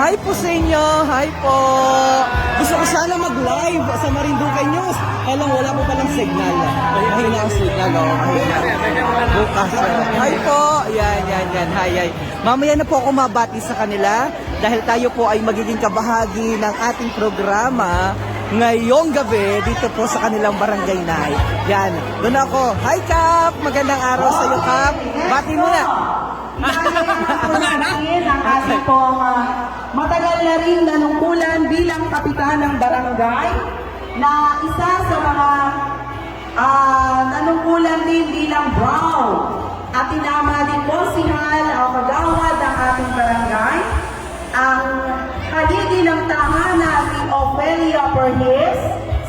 Hi po sa inyo. Hi po. Gusto ko sana mag-live sa Marinduque News. Kaya lang wala po palang signal. Mahina ang signal. Oh. Mahina. Bukas. Hi po. Yan. Hi. Mamaya na po ako mabati sa kanila dahil tayo po ay magiging kabahagi ng ating programa ngayong gabi dito po sa kanilang barangay night. Yan. Doon ako. Hi Kap! Magandang araw sa iyo Kap. Bati mo na. Ang ating pong matagal na rin nanungkulan bilang kapitan ng barangay na isa sa mga nanungkulan din bilang Brown at tinama din po si Hal kagawad ng ating barangay ang haligi ng tahanan ni Ofelia Perez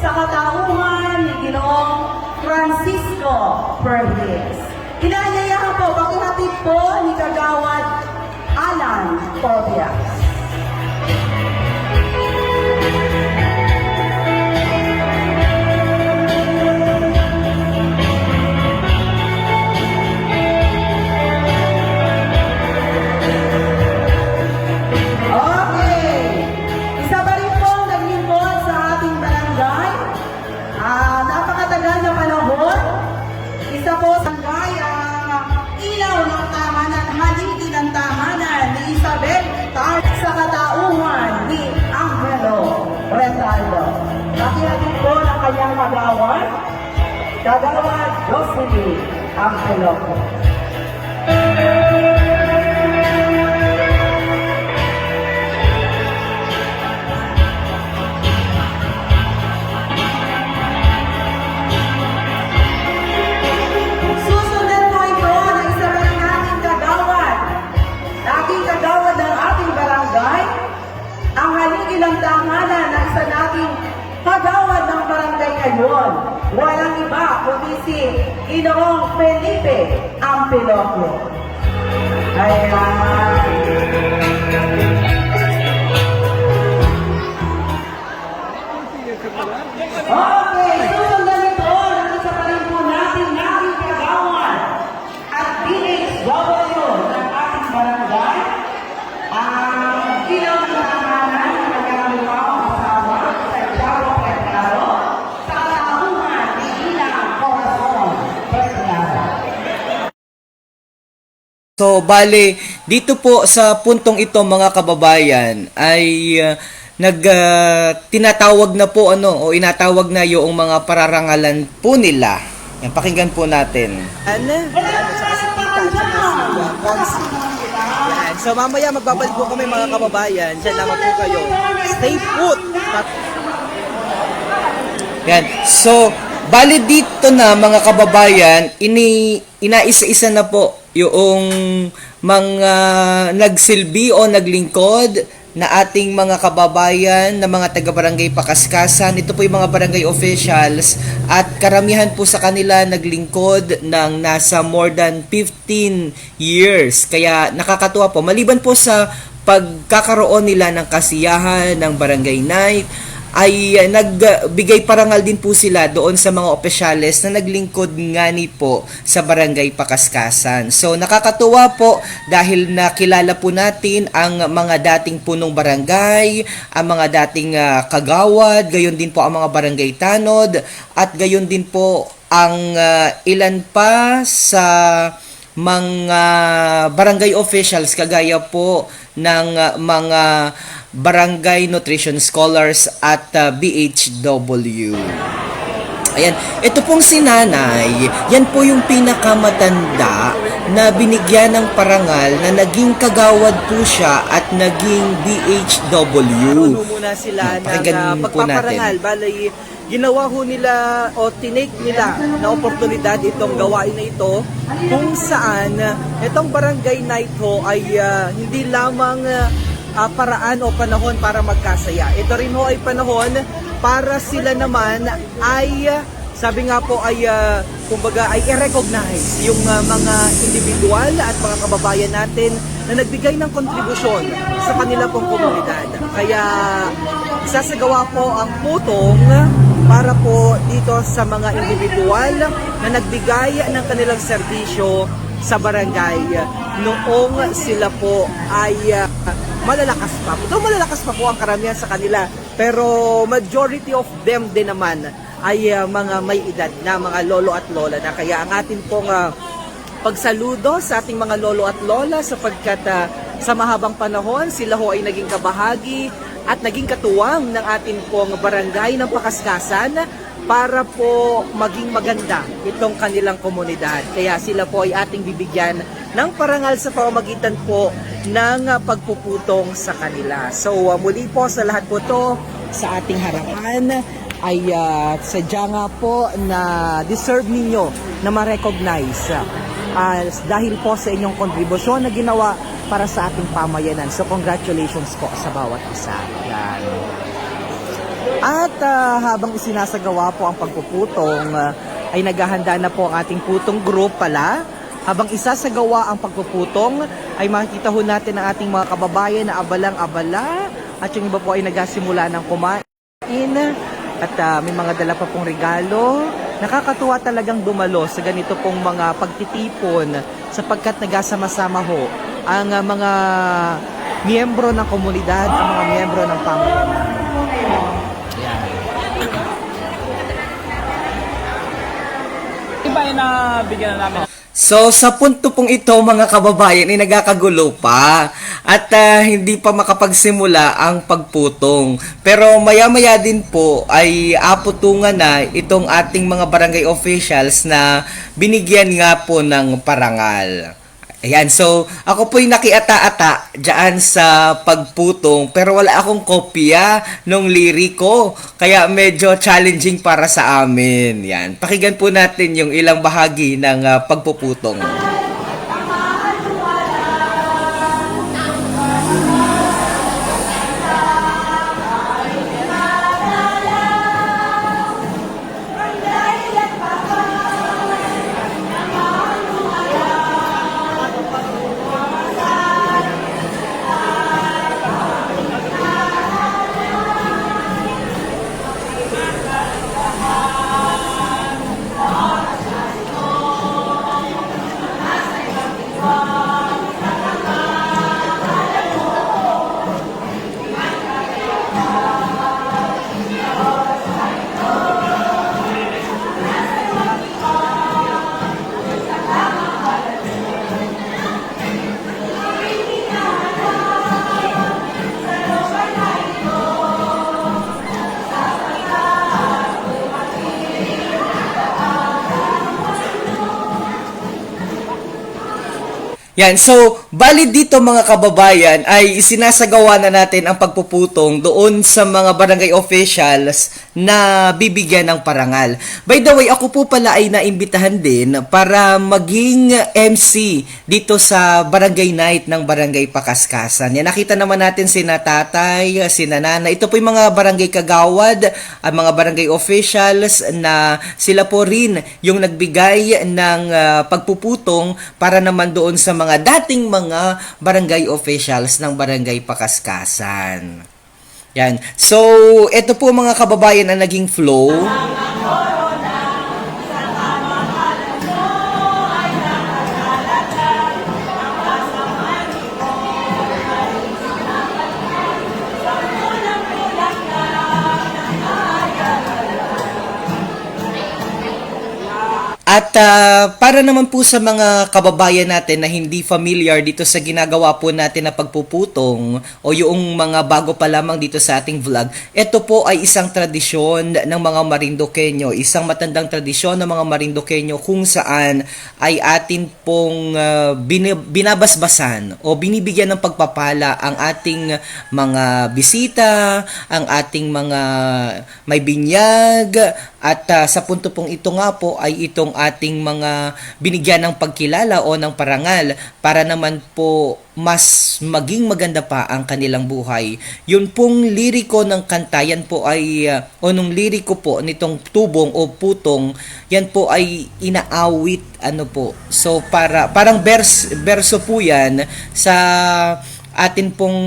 sa katauhan ni Ginoong Francisco Perez. Inaanyayahan po, pakihatid po ni Kagawad Alan Tobias. Okay. Isa pa rin po naglingkod sa ating barangay. Napakatagal na panahon. Isa po sa barangay ilaw ng tahanan, haligi ng tahanan ni Isabel Tart sa katauhan ni Angelo Retaldo. Nakihatid po ng kanyang kagawad Jocelyn Angelo. Susunod po ito na isa pa ng ating kagawad. Ating kagawad ng ating barangay. Ang haligi ng tahanan na isa nating kagawad ng barangay ngayon. Walang iba kundi si Ginoong Felipe Ampilocchio. Ayan. Okay, susundan ito ng isa pa rin po nating kagawad at DHW ng ating barangay. Ang ilaw ng tahanan ng kanyang lumang asawa sa Jaro Petraro sa katauhan ni Ilang Corazon Petraro. So, bale, dito po sa puntong ito mga kababayan ay tinatawag na po o inatawag na yung mga pararangalan po nila. Yan, pakinggan po natin. Saka si Tita, saka si Consi. Yan. So mamaya magbabalik po kami mga kababayan. Diyan naman po kayo. Stay put. Yan. So, bale dito na mga kababayan, inaisa-isa na po yung mga nagsilbi o naglingkod na ating mga kababayan na mga taga-barangay Pakaskasan. Ito po yung mga barangay officials at karamihan po sa kanila naglingkod ng nasa more than 15 years. Kaya nakakatuwa po. Maliban po sa pagkakaroon nila ng kasiyahan ng barangay night, ay nagbigay parangal din po sila doon sa mga opisyales na naglingkod nga ni po sa barangay Pakaskasan. So nakakatuwa po dahil nakilala po natin ang mga dating punong barangay, ang mga dating kagawad, gayon din po ang mga barangay tanod, at gayon din po ang ilan pa sa mga barangay officials kagaya po ng mga barangay nutrition scholars at BHW. Ayan, ito pong si Nanay, yan po yung pinakamatanda na binigyan ng parangal na naging kagawad po siya at naging BHW. Naroon muna sila ng pagpaparangal. Balay, ginawa ho nila o tinake nila na oportunidad itong gawain na ito kung saan itong barangay night ho ay hindi lamang paraan o panahon para magkasaya. Ito rin ho ay panahon para sila naman ay sabi nga po ay kumbaga ay i-recognize yung mga individual at mga kababayan natin na nagbigay ng kontribusyon sa kanila pong komunidad. Kaya isasagawa po ang putong para po dito sa mga individual na nagbigay ng kanilang serbisyo sa barangay noong sila po ay malalakas pa. Though malalakas pa po ang karamihan sa kanila, pero majority of them din naman ay mga may edad na mga lolo at lola na. Kaya ang atin pong pagsaludo sa ating mga lolo at lola sapagkat sa mahabang panahon sila ho ay naging kabahagi at naging katuwang ng atin pong barangay ng Pakaskasan para po maging maganda itong kanilang komunidad. Kaya sila po ay ating bibigyan ng parangal sa pamamagitan po ng pagpuputong sa kanila. So muli po sa lahat po to sa ating harapan ay sadya nga po na deserve ninyo na ma-recognize dahil po sa inyong kontribusyon na ginawa para sa ating pamayanan. So congratulations po sa bawat isa. Yan. At habang isinasagawa po ang pagpuputong, ay naghahanda na po ang ating putong group pala. Habang isasagawa ang pagpuputong, ay makikita ho natin ang ating mga kababayan na abalang-abala at yung iba po ay nagsimula ng kumain. At may mga dala pa pong regalo. Nakakatuwa talagang dumalo sa ganito pong mga pagtitipon sapagkat nagasama-sama ho ang mga miyembro ng komunidad, ang mga miyembro ng pamayanan. Iba yung nabigyan na namin. So, sa punto pong ito, mga kababayan, ay nagkakagulo pa at hindi pa makapagsimula ang pagputong. Pero maya-maya din po ay aputungan na itong ating mga barangay officials na binigyan nga po ng parangal. Ayan, so ako po'y nakiata-ata dyan sa pagputong pero wala akong kopya nung liriko kaya medyo challenging para sa amin. Yan, pakinggan po natin yung ilang bahagi ng pagpuputong. Yan, so bali dito mga kababayan ay isinasagawa na natin ang pagpuputong doon sa mga barangay officials na bibigyan ng parangal. By the way, ako po pala ay naimbitahan din para maging MC dito sa barangay night ng Barangay Pakaskasan. Yan, nakita naman natin sina tatay, sina nana. Ito po yung mga barangay kagawad, ang mga barangay officials na sila po rin yung nagbigay ng pagpuputong para naman doon sa mga dating mga barangay officials ng Barangay Pakaskasan. Yan. So, ito po mga kababayan ang naging flow. At para naman po sa mga kababayan natin na hindi familiar dito sa ginagawa po natin na pagpuputong o yung mga bago pa lamang dito sa ating vlog, ito po ay isang tradisyon ng mga Marinduqueño, isang matandang tradisyon ng mga Marinduqueño kung saan ay atin pong binabasbasan o binibigyan ng pagpapala ang ating mga bisita, ang ating mga may binyag, at sa punto pong ito nga po ay itong ating mga binigyan ng pagkilala o ng parangal para naman po mas maging maganda pa ang kanilang buhay. Yun pong liriko ng kanta, yan po ay, o nung liriko po nitong tubong o putong, yan po ay inaawit, ano po. So, parang verso po yan sa atin pong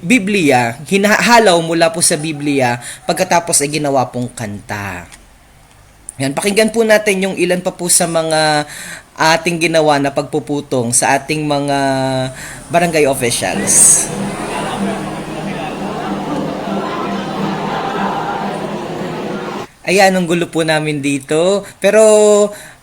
Biblia, hinahalaw mula po sa Biblia, pagkatapos ay ginawa pong kanta. Yan, pakinggan po natin yung ilan pa po sa mga ating ginawa na pagpuputong sa ating mga barangay officials. Ayan, ang gulo po namin dito. Pero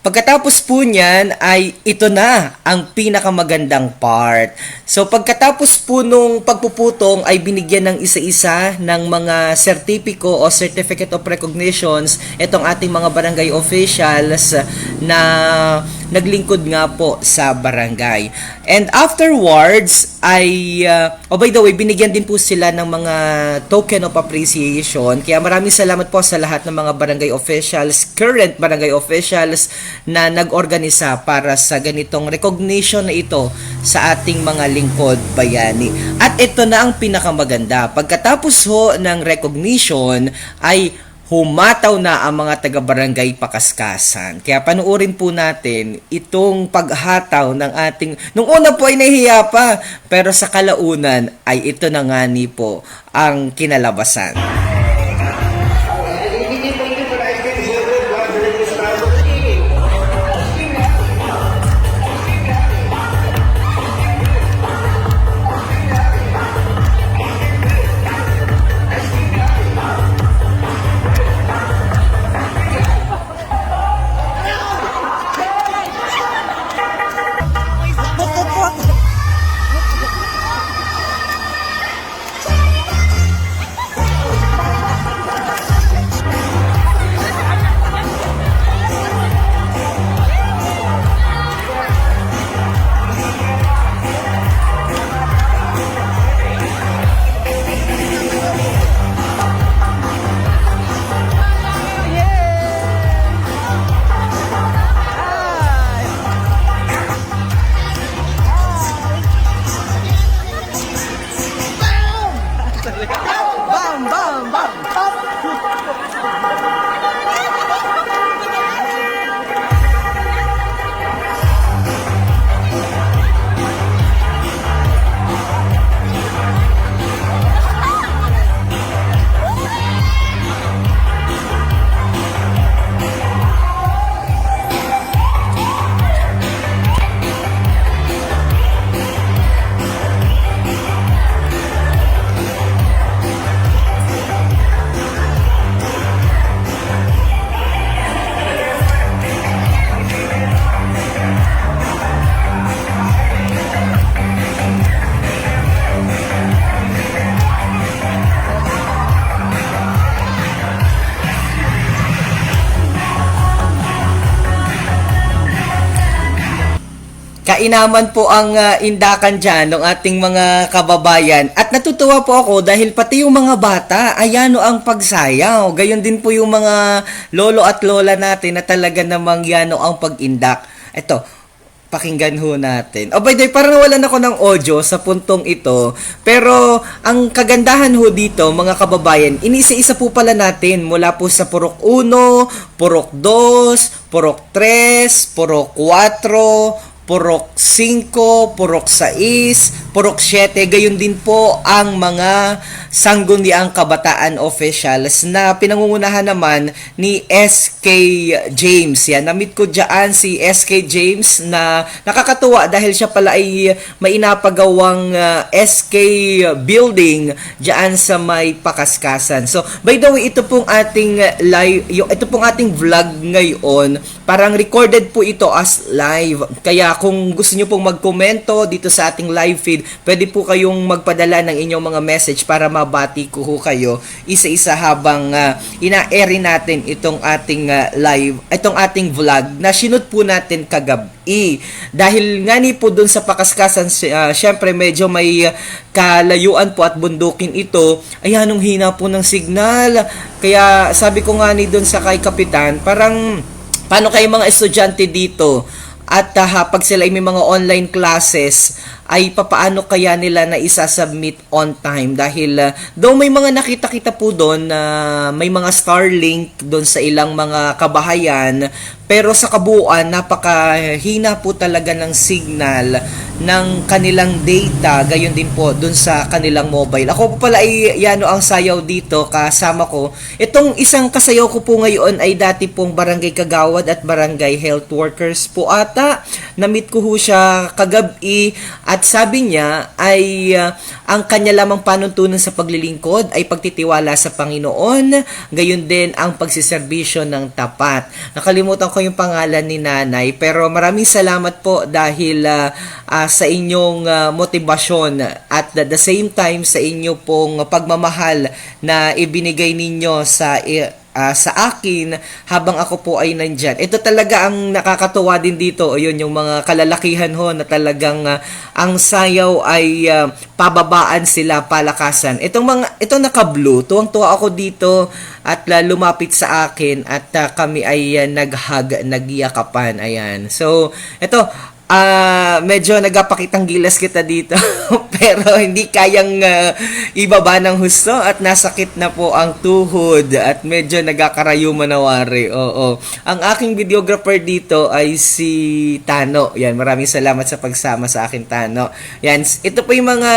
pagkatapos po niyan ay ito na ang pinakamagandang part. So pagkatapos po nung pagpuputong ay binigyan ng isa-isa ng mga sertipiko o Certificate of Recognitions itong ating mga barangay officials na naglingkod nga po sa barangay. And afterwards ay, by the way, binigyan din po sila ng mga token of appreciation. Kaya maraming salamat po sa lahat ng mga barangay officials, current barangay officials na nag-organisa para sa ganitong recognition na ito sa ating mga lingkod bayani. At ito na ang pinakamaganda. Pagkatapos ho ng recognition ay humataw na ang mga taga-barangay Pakaskasan. Kaya panuorin po natin itong paghataw ng ating... Nung una po ay nahihiya pa, pero sa kalaunan ay ito na nga ni po ang kinalabasan. Bam, bam, bam. Kainaman po ang indakan dyan ng ating mga kababayan. At natutuwa po ako dahil pati yung mga bata, ayano ang pagsayaw. Gayon din po yung mga lolo at lola natin na talaga namang yano ang pag-indak. Ito, pakinggan ho natin. By the way, parang nawalan ako ng audio sa puntong ito. Pero ang kagandahan ho dito, mga kababayan, inisa-isa po pala natin mula po sa Purok 1, Purok 2, Purok 3, Purok 4, Purok 5, Purok 6, Purok 7, gayon din po ang mga sangguniang kabataan officials na pinangungunahan naman ni SK James. Yan, na-meet ko dyan si SK James na nakakatuwa dahil siya pala ay may inapagawang SK building dyan sa may Pakaskasan. So, by the way, ito pong ating ito pong ating vlog ngayon, parang recorded po ito as live. Kaya kung gusto nyo pong magkomento dito sa ating live feed, pwede po kayong magpadala ng inyong mga message para mabati ko kayo isa-isa habang ina-air natin itong ating itong ating vlog na sinut po natin kagabi. Dahil nga ni po dun sa Pakaskasan, syempre medyo may kalayuan po at bundukin ito, ay anong hina po ng signal. Kaya sabi ko nga ni dun sa kay Kapitan, parang paano kayo mga estudyante dito? At pag sila ay may mga online classes, ay papaano kaya nila na isasubmit on time? Dahil though may mga nakita-kita po doon na may mga Starlink doon sa ilang mga kabahayan, pero sa kabuuan, napakahina po talaga ng signal ng kanilang data, gayon din po doon sa kanilang mobile. Ako po pala ay yano ang sayaw dito, kasama ko. Itong isang kasayaw ko po ngayon ay dati pong barangay kagawad at barangay health workers po ata. Na-meet ko ho siya kagabi at At sabi niya ay ang kanya lamang panuntunan sa paglilingkod ay pagtitiwala sa Panginoon, gayon din ang pagsiserbisyo ng tapat. Nakalimutan ko yung pangalan ni Nanay, pero maraming salamat po dahil sa inyong motibasyon at at the same time sa inyo pong pagmamahal na ibinigay ninyo sa akin habang ako po ay nandyan. Ito talaga ang nakakatuwa din dito. Ayun, yung mga kalalakihan ho na talagang ang sayaw ay pababaan sila, palakasan. Itong naka-blue, tuwang-tuwa ako dito at lumapit sa akin at kami ay nag-hug, nagyakapan. Ayan. So, ito, medyo nagapakitang gilas kita dito pero hindi kayang ibaba ng husto at nasakit na po ang tuhod at medyo nagakarayo manawari. Oo. Ang aking videographer dito ay si Tano. Yan, maraming salamat sa pagsama sa akin, Tano. Yan, ito po yung mga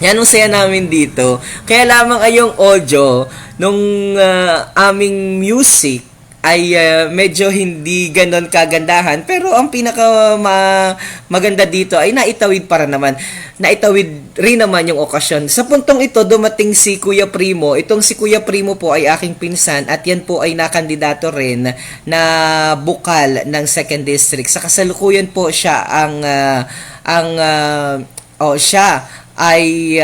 yan ang saya namin dito. Kaya lamang ay yung audio nung aming music ay medyo hindi ganon kagandahan, pero ang pinaka maganda dito ay naitawid para naman. Naitawid rin naman yung okasyon. Sa puntong ito, dumating si Kuya Primo. Itong si Kuya Primo po ay aking pinsan at yan po ay nakandidato rin na bukal ng 2nd District. Sa kasalukuyan po siya siya ay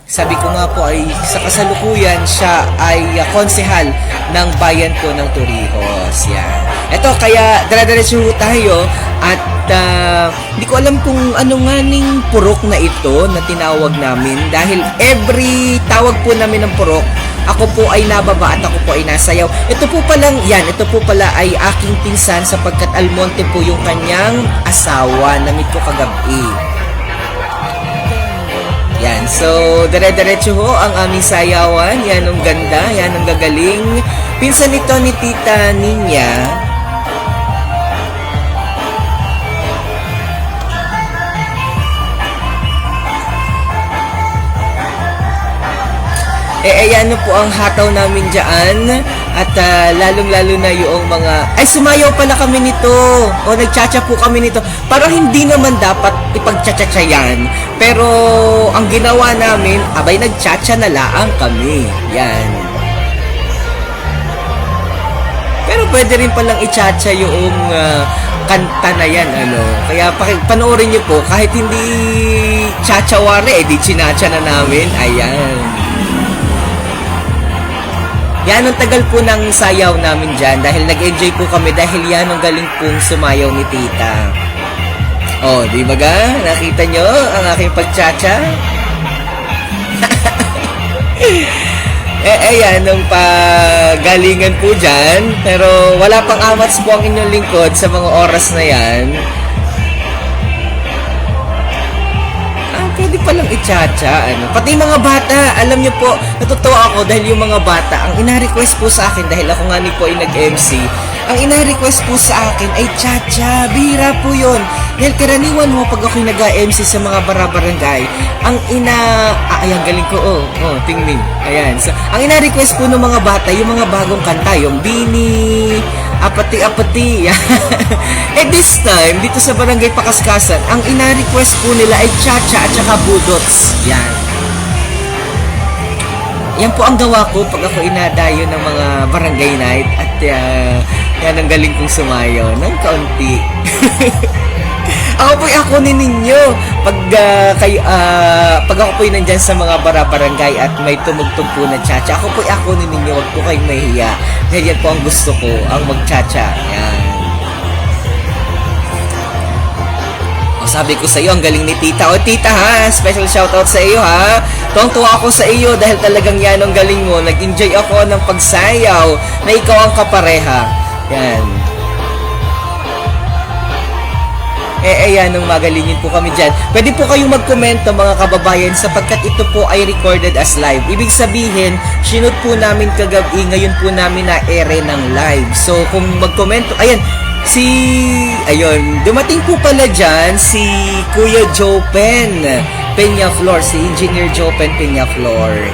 sabi ko nga po ay sa kasalukuyan siya ay konsehal ng bayan po ng Torrijos. Yan. Ito, kaya dire-diretso tayo at hindi ko alam kung ano nga ning purok na ito na tinawag namin dahil every tawag po namin ng purok, ako po ay nababa at ako po ay nasayaw. Ito po pala ay aking pinsan sapagkat Almonte po yung kanyang asawa na meet ko kagabi. Yan, so dire-diretso ho ang aming sayawan. Yan ang ganda, yan ang gagaling. Pinsan ito ni Tita Ninya. Ayan po ang hataw namin dyan. At lalong-lalo na yung mga... Ay, sumayaw pala kami nito. O, nagchacha po kami nito. Parang hindi naman dapat ipagchacha yan. Pero, ang ginawa namin, abay, nagchacha na laang kami. Yan. Pero pwede rin palang ichacha yung kanta na yan, ano. Kaya panoorin nyo po, kahit hindi chachawari, di chinacha na namin. Ayan. Yan ang tagal po ng sayaw namin dyan dahil nag-enjoy po kami dahil yan ang galing pong sumayaw ni Tita. Oh, di ba ga? Nakita nyo ang aking pagchacha? Ayan ang pagalingan po dyan. Pero wala pang amats po ang inyong lingkod sa mga oras na yan. Pwede palang ichacha, ano. Pati mga bata, alam niyo po, natutuwa ako dahil yung mga bata, ang ina-request po sa akin, dahil ako nga ni po ay nag-MC, ang ina-request po sa akin ay chacha, bihira po yun. Dahil karaniwan mo, pag ako'y nag-MC sa mga barabarangay, ang ayan, galing ko, tingning, ayan. So, ang ina-request po ng mga bata, yung mga bagong kanta, yung Bini, Apati-apati. This time, dito sa Barangay Pakaskasan, ang ina-request po nila ay chacha at saka budots. Yan. Yan po ang gawa ko pag ako inadayo ng mga barangay night at yan ang galing kong sumayo ng kaunti. Ako ninyo pag ako po'y nandyan sa mga barangay at may tumugtog po na chacha, ako ninyo, wag po kayong mahiya dahil yan po ang gusto ko, ang magchacha. Yan. O, sabi ko sa iyo, ang galing ni Tita. O Tita ha, special shoutout sa iyo ha. Tuwang-tuwa ako sa iyo dahil talagang yan ang galing mo. Nag-enjoy ako ng pagsayaw na ikaw ang kapareha. Yan. Ayan, nung magalingin po kami dyan. Pwede po kayong mag-komento mga kababayan sapagkat ito po ay recorded as live. Ibig sabihin, sinut po namin kagabi, ngayon po namin na-ere ng live. So, kung mag-komento, ayan, dumating po pala dyan si Kuya Jopen Peñaflor, si Engineer Jopen Peñaflor.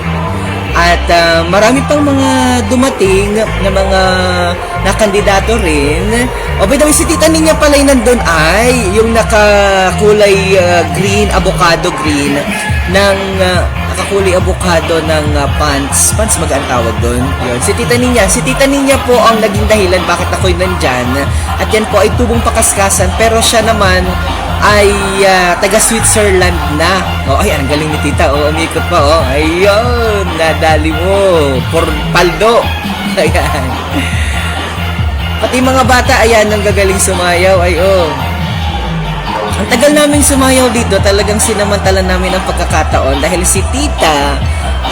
At marami pang mga dumating na mga nakandidato rin. O by the way, si Tita Ninya pala yung nandun ay yung nakakulay green, avocado green ng nakakulay avocado ng pants ba ang tawag doon? Yun. Si Tita Ninya po ang naging dahilan bakit ako'y nandyan. At yan po ay tubong pakaskasan, pero siya naman ay taga Switzerland na. Oh, ay, ang galing ni Tita. Oh, umikot pa. Oh, ayun, nadali mo. Por paldo. Ayan. Pati mga bata, ayan, ang gagaling sumayaw. Ay, oh. Ang tagal namin sumayaw dito, talagang sinamantala namin ang pagkakataon dahil si Tita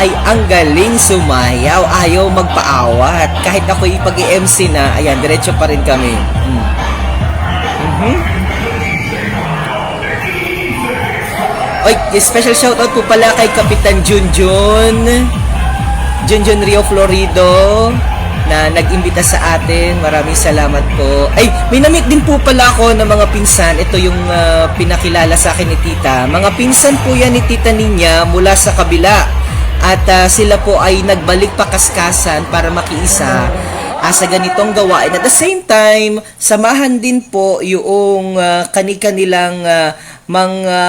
ay ang galing sumayaw. Ayaw magpaawat. Kahit ako ipag-MC na, ayan, diretso pa rin kami. Oy, special shoutout po pala kay Kapitan Junjun Rio Florido na nag-imbita sa atin. Maraming salamat po. Ay, may na-meet din po pala ako ng mga pinsan. Ito yung pinakilala sa akin ni Tita. Mga pinsan po yan ni Tita Ninya mula sa kabila. At sila po ay nagbalik pakaskasan para makiisa sa ganitong gawain. At the same time, samahan din po yung kani-kanilang mga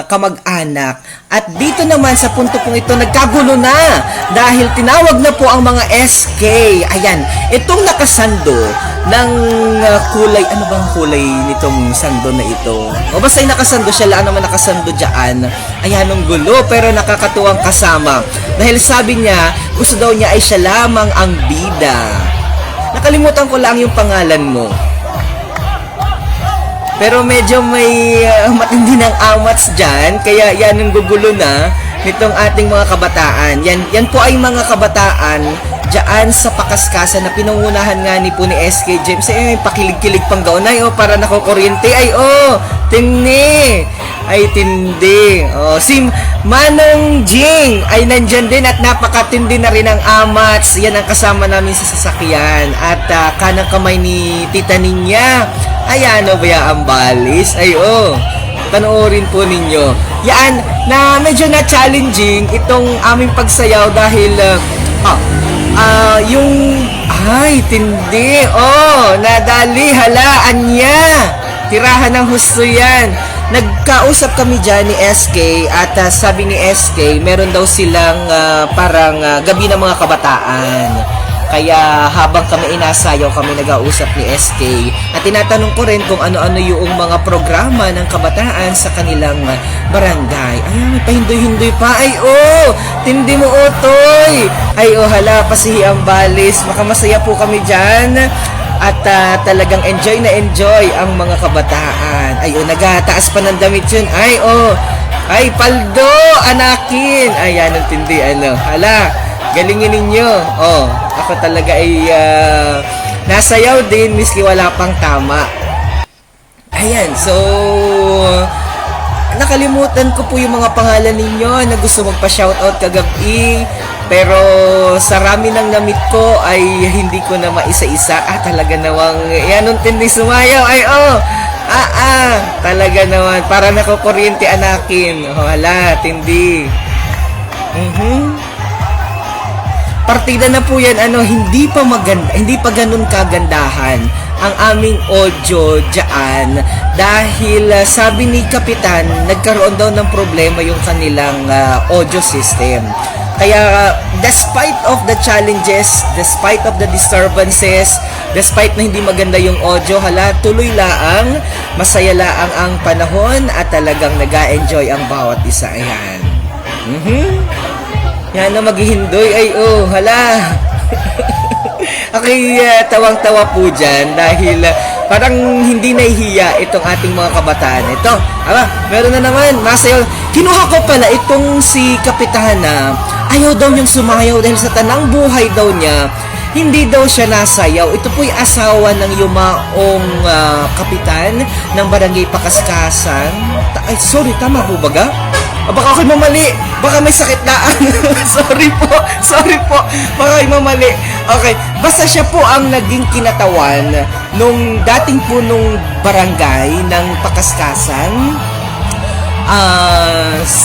kamag-anak. At dito naman sa punto pong ito, nagkagulo na dahil tinawag na po ang mga SK. Ayan, itong nakasando ng kulay, ano bang kulay nitong sando na ito? O basta yung nakasando, siya lang naman nakasando dyan. Ayan, ang gulo, pero nakakatuwang kasama. Dahil sabi niya, gusto daw niya ay siya lamang ang bida. Nakalimutan ko lang yung pangalan mo. Pero medyo may matindi ng amats dyan, kaya yan ang gugulo na nitong ating mga kabataan. Yan po ay mga kabataan dyan sa pakaskasan na pinangunahan nga ni po ni SK James. Ay, pakilig-kilig pang gaunay, para nakukuryente. Ay, tingni. Ay, tindi. Si Manong Jing ay nandyan din at napakatindi na rin ang amats. Yan ang kasama namin sa sasakyan. At kanang kamay ni Tita Ninya. Ayan, ba ang balis? Ay, panoorin po ninyo. Yan, na medyo na-challenging itong aming pagsayaw dahil, tindi. Nadali, halaan niya. Tirahan ng husto yan. Nagkausap kami dyan ni SK at sabi ni SK, meron daw silang parang gabi ng mga kabataan. Kaya habang kami inasayaw, kami nag-ausap ni SK at tinatanong ko rin kung ano-ano yung mga programa ng kabataan sa kanilang barangay. Ay, may pahindoy-hindoy pa. Ay, tindi mo, Otoy. Ay, hala, pasihi ang balis. Makamasaya po kami dyan. At talagang enjoy na enjoy ang mga kabataan. Ay, nagataas pa ng damit yun. Ay, ay, paldo, anakin. Ayan, ang tindi, hala, galingin ninyo. Ako talaga ay nasayaw din, miski wala pang tama. Ayan, so nakalimutan ko po yung mga pangalan ninyo na gusto magpa-shoutout kagabi. Pero sa rami ng namit ko ay hindi ko na maisa-isa. Talaga nawang yan ang tindi sumayaw. Ay, talaga naman. Para nakukuryente anakin. Wala, tindi. Partida na po yan, hindi pa maganda, hindi pa ganun kagandahan ang aming audio dyan dahil sabi ni Kapitan, nagkaroon daw ng problema yung kanilang audio system. Kaya despite of the challenges, despite of the disturbances, despite na hindi maganda yung audio, tuloy laang, masaya laang ang panahon at talagang nag-a-enjoy ang bawat isa. Ayan. Yan na maghihindoy. Ay, hala. Okay, tawang-tawa po dyan dahil parang hindi nahihiya itong ating mga kabataan. Ito, meron na naman. Masayaw. Kinuha ko pala itong si Kapitana. Ayaw daw niyang sumayaw dahil sa tanang buhay daw niya, hindi daw siya nasayaw. Ito po'y asawa ng yumaong kapitan ng Barangay Pakaskasan. Ay, sorry, tama po baga? Baka ako'y mamali. Baka may sakit laan. Sorry po. Baka ako'y mamali. Okay. Basta siya po ang naging kinatawan nung dating po nung barangay ng Pakaskasan.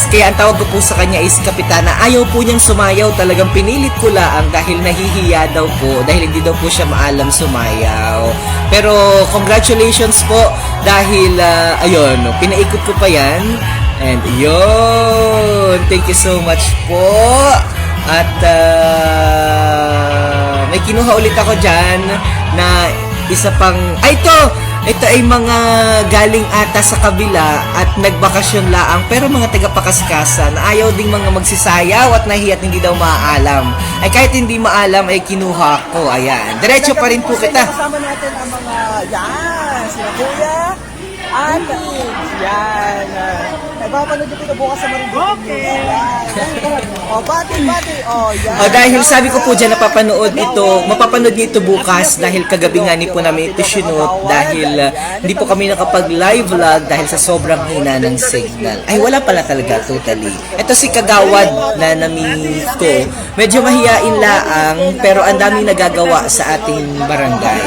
Kaya ang tawag ko po sa kanya is Kapitana. Ayaw po niyang sumayaw, talagang pinilit ko lang dahil nahihiya daw po, dahil hindi daw po siya maalam sumayaw. Pero congratulations po dahil ayun, pinaikot ko pa yan. And yun, thank you so much po. At may kinuha ulit ako dyan na isa pang, ito ay mga galing ata sa kabila at nagbakasyon laang pero mga taga-Pakaskasan. Ayaw ding mga magsisayaw at nahiya at hindi daw maalam. Ay kahit hindi maalam ay kinuha ko. Ayan. Diretso pa rin po kita. Kasama natin ang mga, sila Kuya, Ani, yan. Nagpapanood nyo ito bukas sa Marinduque. Okay. O, bati. O, yan. Dahil sabi ko po dyan mapapanood niyo ito bukas dahil kagabi nga ni po namin ito sinut dahil hindi po kami nakapag-live vlog dahil sa sobrang hina ng signal. Ay, wala pala talaga totally. Ito si Kagawad na nami ko. Medyo mahiyain laang pero ang daming nagagawa sa ating barangay.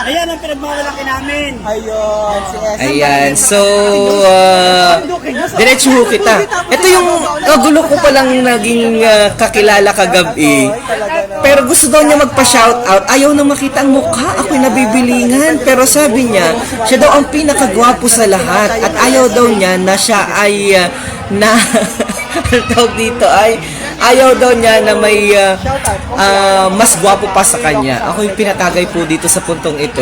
Ayan ang pinagmamalaki namin. Ayun, si SM. Ayan, so, diretso ho kita. Ito yung gulo ko palang naging kakilala kagabi. Pero gusto daw niya magpa-shoutout. Ayaw na makita ang mukha. Ako'y nabibilingan. Pero sabi niya, siya daw ang pinakagwapo sa lahat. At ayaw daw niya na siya ay, tawag dito ay, ayaw daw niya na may mas gwapo pa sa kanya. Ako'y pinatagay po dito sa puntong ito.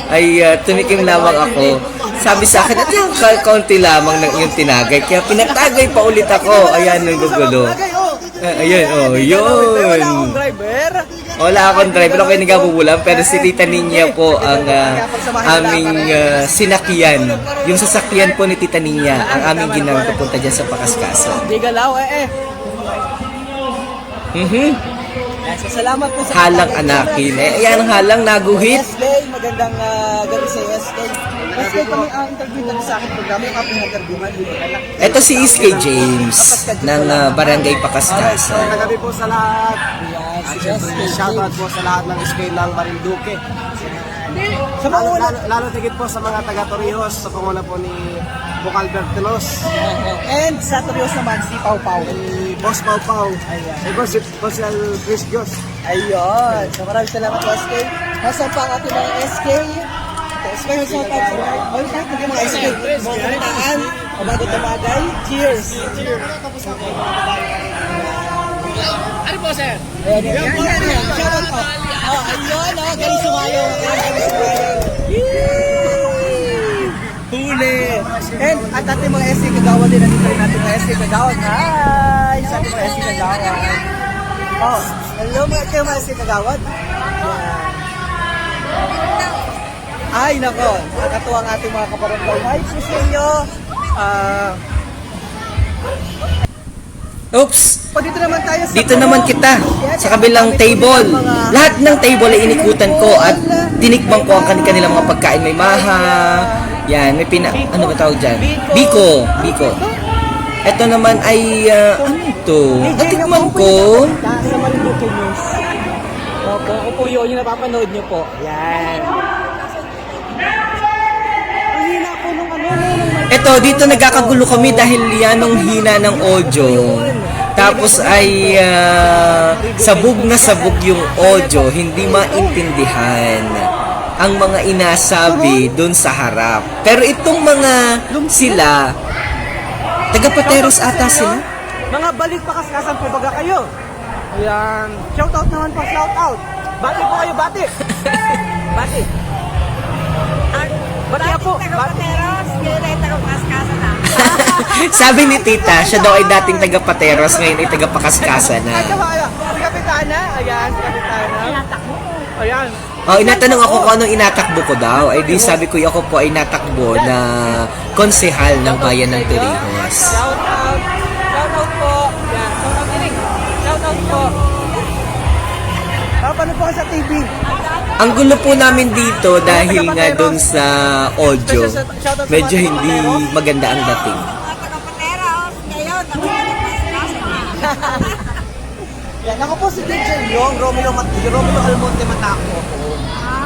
Ay tumikim lamang ako. Sabi sa akin, at yung kaunti lamang ng iyong tinagay. Kaya pinatagay pa ulit ako. Ayan, nanggugulo. Ayan, yun. Wala akong driver. Wala akong driver. Ako yung nagabubulan. Pero si Tita Ninya po ang aming sinakyan. Yung sasakyan po ni Tita Ninya ang aming ginawang papunta dyan sa Pakaskasan. Di galaw, So, salamat po sa Halang anakin. Ayan ang halang naguhit. SK, magandang gabi sa SK. SK, kami ang interview na sa akin programa, yung aking interviewhan dito na lang. Ito si SK James ng Barangay Pakaskasan. Kagabi po sa lahat. Si Siyempre, SK. shoutout po sa lahat ng scale ng Marinduque. Sa mga wala. Lalo tigit po sa mga taga Torrijos, sa panguna po ni Bukal Bertelos, And sa Torios naman, si Pau Pau. ni Boss Pau Pau, si Boss Chris Dios. Ayun. So maraming salamat po, SK. Nasa pa ang ating mga SK. SK, nasa pa ang mga SK. Mga kanitaan, o bago tumagay. Cheers! Ano po, sir? Ayan. Shoutout po. Ayun, galing sumayo. Huli! And at ating mga SK Kagawad din, nandito rin natin mga SK Kagawad. Hi! Sa ating mga SK Kagawad. Hello mga SK Kagawad. Yan. Ay, nako. Nakakatuwa ang ating mga kaparambay. Hi, sis ninyo. Oops! Dito naman tayo sa Dito naman kita sa kabilang table. Lahat ng table ay inikutan ko at tinikbang ko ang kanilang mga pagkain. May maha. Yan, may ano ba tawag dyan? Biko. Ito naman ay, ano ito? Natikman ko. Sa Marinduque News. Opo, ako po yun, yung napapanood nyo po. Yan. Ang hina po nung Ito, dito nagkakagulo kami dahil yan ang hina ng audio. Tapos ay sabog na sabog yung audio, hindi maintindihan ang mga inasabi doon sa harap. Pero itong mga sila, taga-Pateros ata sila. Mga balik Pakaskasan po baga kayo. Ayan. Shoutout naman po, shoutout. Bati po kayo, bati. Bati. Bati po. Bati. Sabi ni Tita, siya daw ay dating taga-Pateros, ngayon ay taga-Pakaskasan na. Ay, kaya. Si Kapitana. Ayan, si Kapitana. Ayan. Inatanong ako kung anong inatakbo ko daw. Ay di sabi ko, ako po ay natakbo na konsehal ng bayan ng Torrijos. Shoutout. Shoutout po. Yan. Shoutout po. Paano po sa TV? Ang gulo po namin dito dahil nga doon sa audio, medyo hindi maganda ang dating. Yan, ako po si DJ Yong, Romeo Almonte Mataco.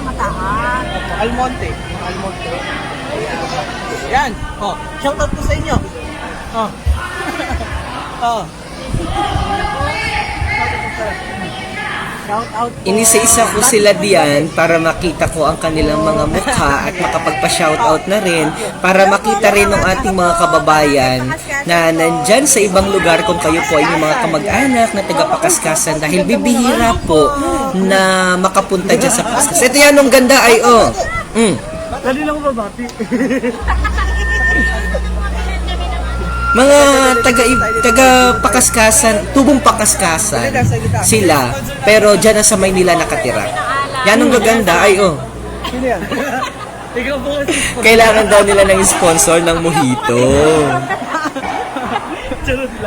Mataan. Almonte. Yan. Oh, shoutout po sa inyo. Oh. Oh. Shoutout po. Inisa-isa ko sila diyan para makita ko ang kanilang mga mukha at makapagpa-shoutout na rin para makita rin ng ating mga kababayan na nandyan sa ibang lugar kung kayo po ay yung mga kamag-anak na taga-Pakaskasan dahil bibihira po na makapunta dyan sa Pakaskasan. Ito yan, ang ganda ay Dali lang ba, Bati? mga taga-Pakaskasan, tubong Pakaskasan sila, pero dyan na sa Maynila nakatira. Yan ang gaganda ay Sino yan? Ikaw po kasi. kailangan daw nila ng sponsor ng mojito.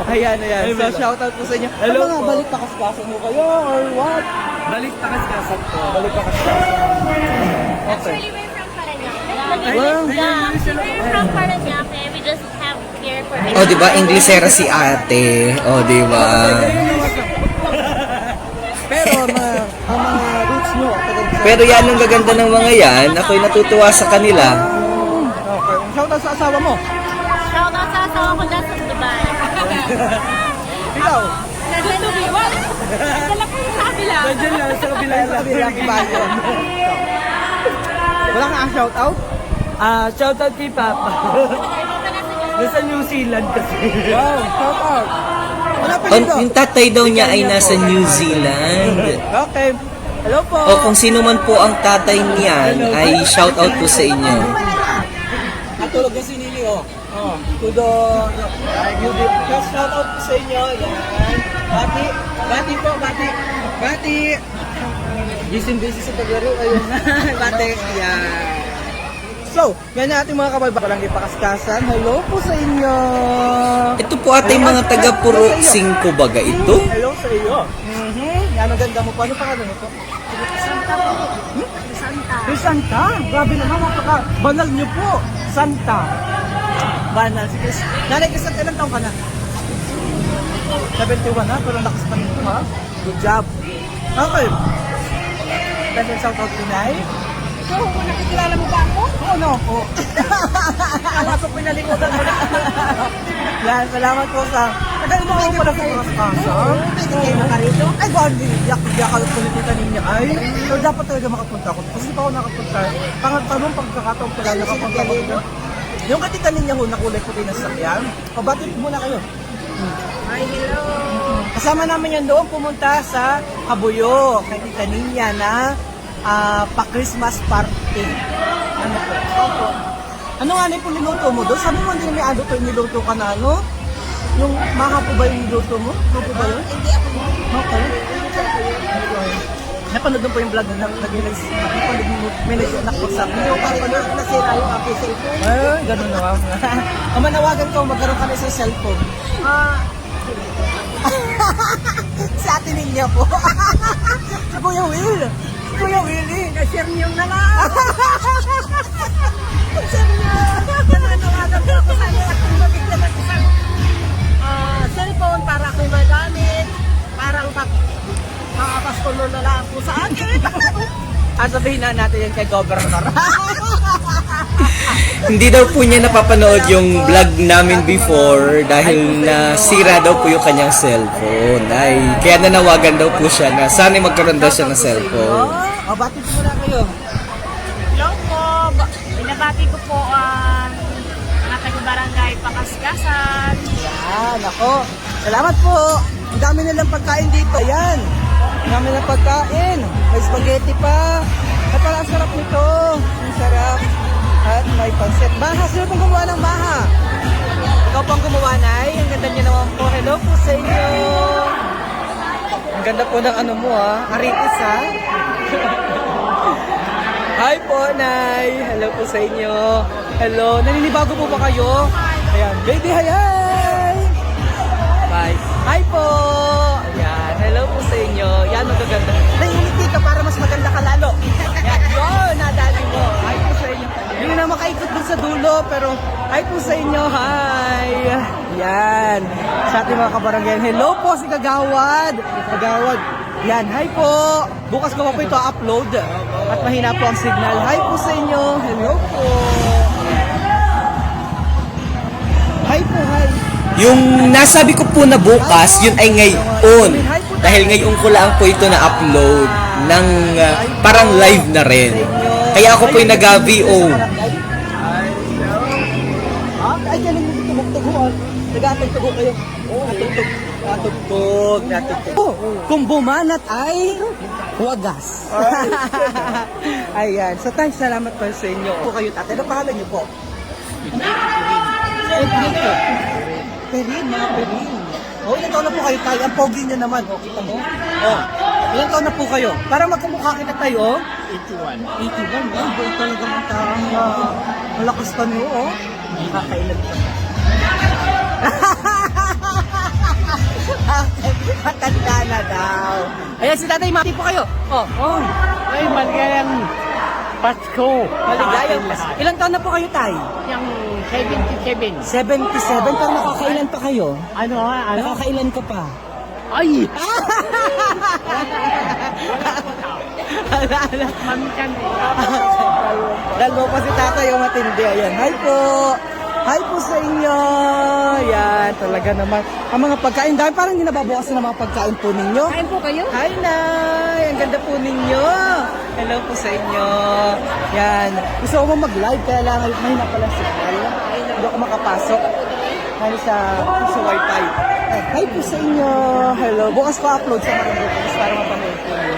Ayan. So, shoutout po sa inyo. Hello mga po. balik pakaskasan mo kayo or what? Balik Pakaskasan po. Balik pakaskasan. Okay. We're from Paranaque. We just have here for O, di ba? Inglesera si ate. O, di ba? Pero ang mga roots nyo, Pero yan ang gaganda ng mga yan. Ako'y natutuwa sa kanila. okay. Shoutout sa asawa mo. Shout out sa asawa ko na sa Dubai. Ikaw. Nasa Dubai. Dala ko sa kabila. Diyan lang sa kabila Sa kabilang bayan. Wala kang shoutout? Shoutout kay Papa. Nasa New Zealand kasi. Wow, shoutout. Wala pa dito. Yung tatay daw niya ay nasa New Zealand. Okay. Hello po. O kung sino man po ang tatay niyan, ay shout out po sa inyo. Natulog na si Nili, oh. Tudo. Just shout out po sa inyo. Yan. Bati po, bati. Bati. Busy sa paglaro. Ayun. Bati. Yan. So, yan na ating mga kababayan. Walang ipakaskasan. Hello po sa inyo. Ito po ate mga taga Puro 5 baga ito. Hello sa iyo. Yan ang ganda mo. Paano pangalan mo po? Santa. Grabe naman, banal niyo po. Santa. Banal. Sige. Nanay, kasat ilang taong ka na? 71 na, pero lakas pa nito ha. Good job. Okay. Special shout out Pinay. So, nakikilala mo ba ako? Oo, no. Oo. Akala ko pinalikutan mo na. Yan, salamat po sa... Tagal mo ako pala sa Pakaskasan. Pwede mo ka rito? Ay, bandi. Yakal po nito ninyo. Ay, so dapat talaga makapunta ako. Kasi pa ako nakapunta. Pangatulong pagkakataon pala nakapunta ako. Yung katita ninyo ho, nakulay ko din na sakyan. Pabati muna kayo. Hi, hello. Kasama namin yan doon pumunta sa Kabuyo. Kay Tita Ninya na pa-Christmas party. Ano po? Opo. Ano nga po niluto mo doon? Sabi mo hindi may ano to niluto ka na ano? Yung maha po ba yung niluto mo? Ano po ba yun? Hindi ako Okay. Napanood mo po yung vlog na nag-release. Napanood mo, may nag-nakpagsak. Hindi ko parang nasira yung aking cellphone. Ay, ganun na nga. Manawagan ko, magkaroon ka na sa cellphone. Si ate ninyo po. Si Kuya Will. Kuya Willie. Share niyo na lang. Share niyo. Nananawagan ko ako sa inyo at kung mabigyan ng isang cellphone para akong magamit. Parang makapastulo na lang po sa akin. At sabihin na natin yan kay Governor. Hindi daw po niya napapanood yung vlog namin before dahil nasira daw po yung kanyang cellphone. Ay, kaya nanawagan daw po siya na sana magkaroon daw siya ng cellphone. O, bati po muna kayo. Hello po. Binabati ko po ang mga taga-barangay Pakaskasan. Yan, ako. Salamat po. Ang dami nilang pagkain dito. Ayan. Ang dami ng pagkain. May spaghetti pa. At parang sarap nito. Ang sarap. At may pansit. Baha. Sino pong gumawa ng baha? Ikaw pang gumawa, Nay. Ang ganda niya naman po. Hello po sa inyo. Ang ganda po ng ano mo, ha. Aritis, ha. Hi po, Nay. Hello po sa inyo. Hello. Naninibago po ba kayo? Ayan. Baby, hi, hi. Bye. Hi po. Ayan. Hello po sa inyo. Yan, magaganda. Nangingiti ka para mas maganda ka lalo. Yan. Yun, nadali mo. Hi po sa inyo. Hindi na makaikot dun sa dulo, pero hi po sa inyo. Hi. Yan. Sa ating mga kabarangay. Hello po si Kagawad. Kagawad. Yan. Hi po. Bukas ko pa po ito upload. At mahina po ang signal. Hi po sa inyo. Hello po. Hi po, hi. Yung nasabi ko po na bukas, yun ay ngayon. Dahil ngayon ko lang po ito na-upload ng parang live na rin. Kaya ako po yung nag-VO. Ay, galing mo tugtog-tugo. Nag-atugtugo kayo. Natugtog. Oh, kung bumanat ay wagas. Ayan. So, thanks, salamat po sa inyo. Po kayo, tatay. Ano pangalan niyo po? Perin, mga Perin. Oh, ilan taon na po kayo tayo? Ang pogi niya naman. Oh, kita mo? Oh, ilan taon na po kayo? Para magkamukha kita tayo, 81. 81, oh. Buhay talaga ang tarang malakas pa niyo, oh. Nakakailan ka. Matanda na daw. Ayan, si Tatay Mati po kayo. Oh, oh. Ay, maligayang Pasko. Maligayang Pasko. Ilan taon na po kayo, Tay? Yung 77. 77, parang nakakailan pa kayo? Ano ha? Ano? Nakakailan ka pa? Ay! Mamikan. Dalawa pa si Tatay yung matindi. Ayan, hi po. Hi po sa inyo. Yan, talaga naman. Ang mga pagkain, dahil parang hindi nababawasan ng mga pagkain po ninyo. Kain po kayo? Hi, Nay! Ang ganda po ninyo. Hello po sa inyo. Yan. Gusto ko mag-live, kaya lang mahina pala si Al. Hindi ako makapasok. Dahil sa wifi. Hi po sa inyo. Hello. Bukas ko upload sa mga bukas para mapanood po nyo.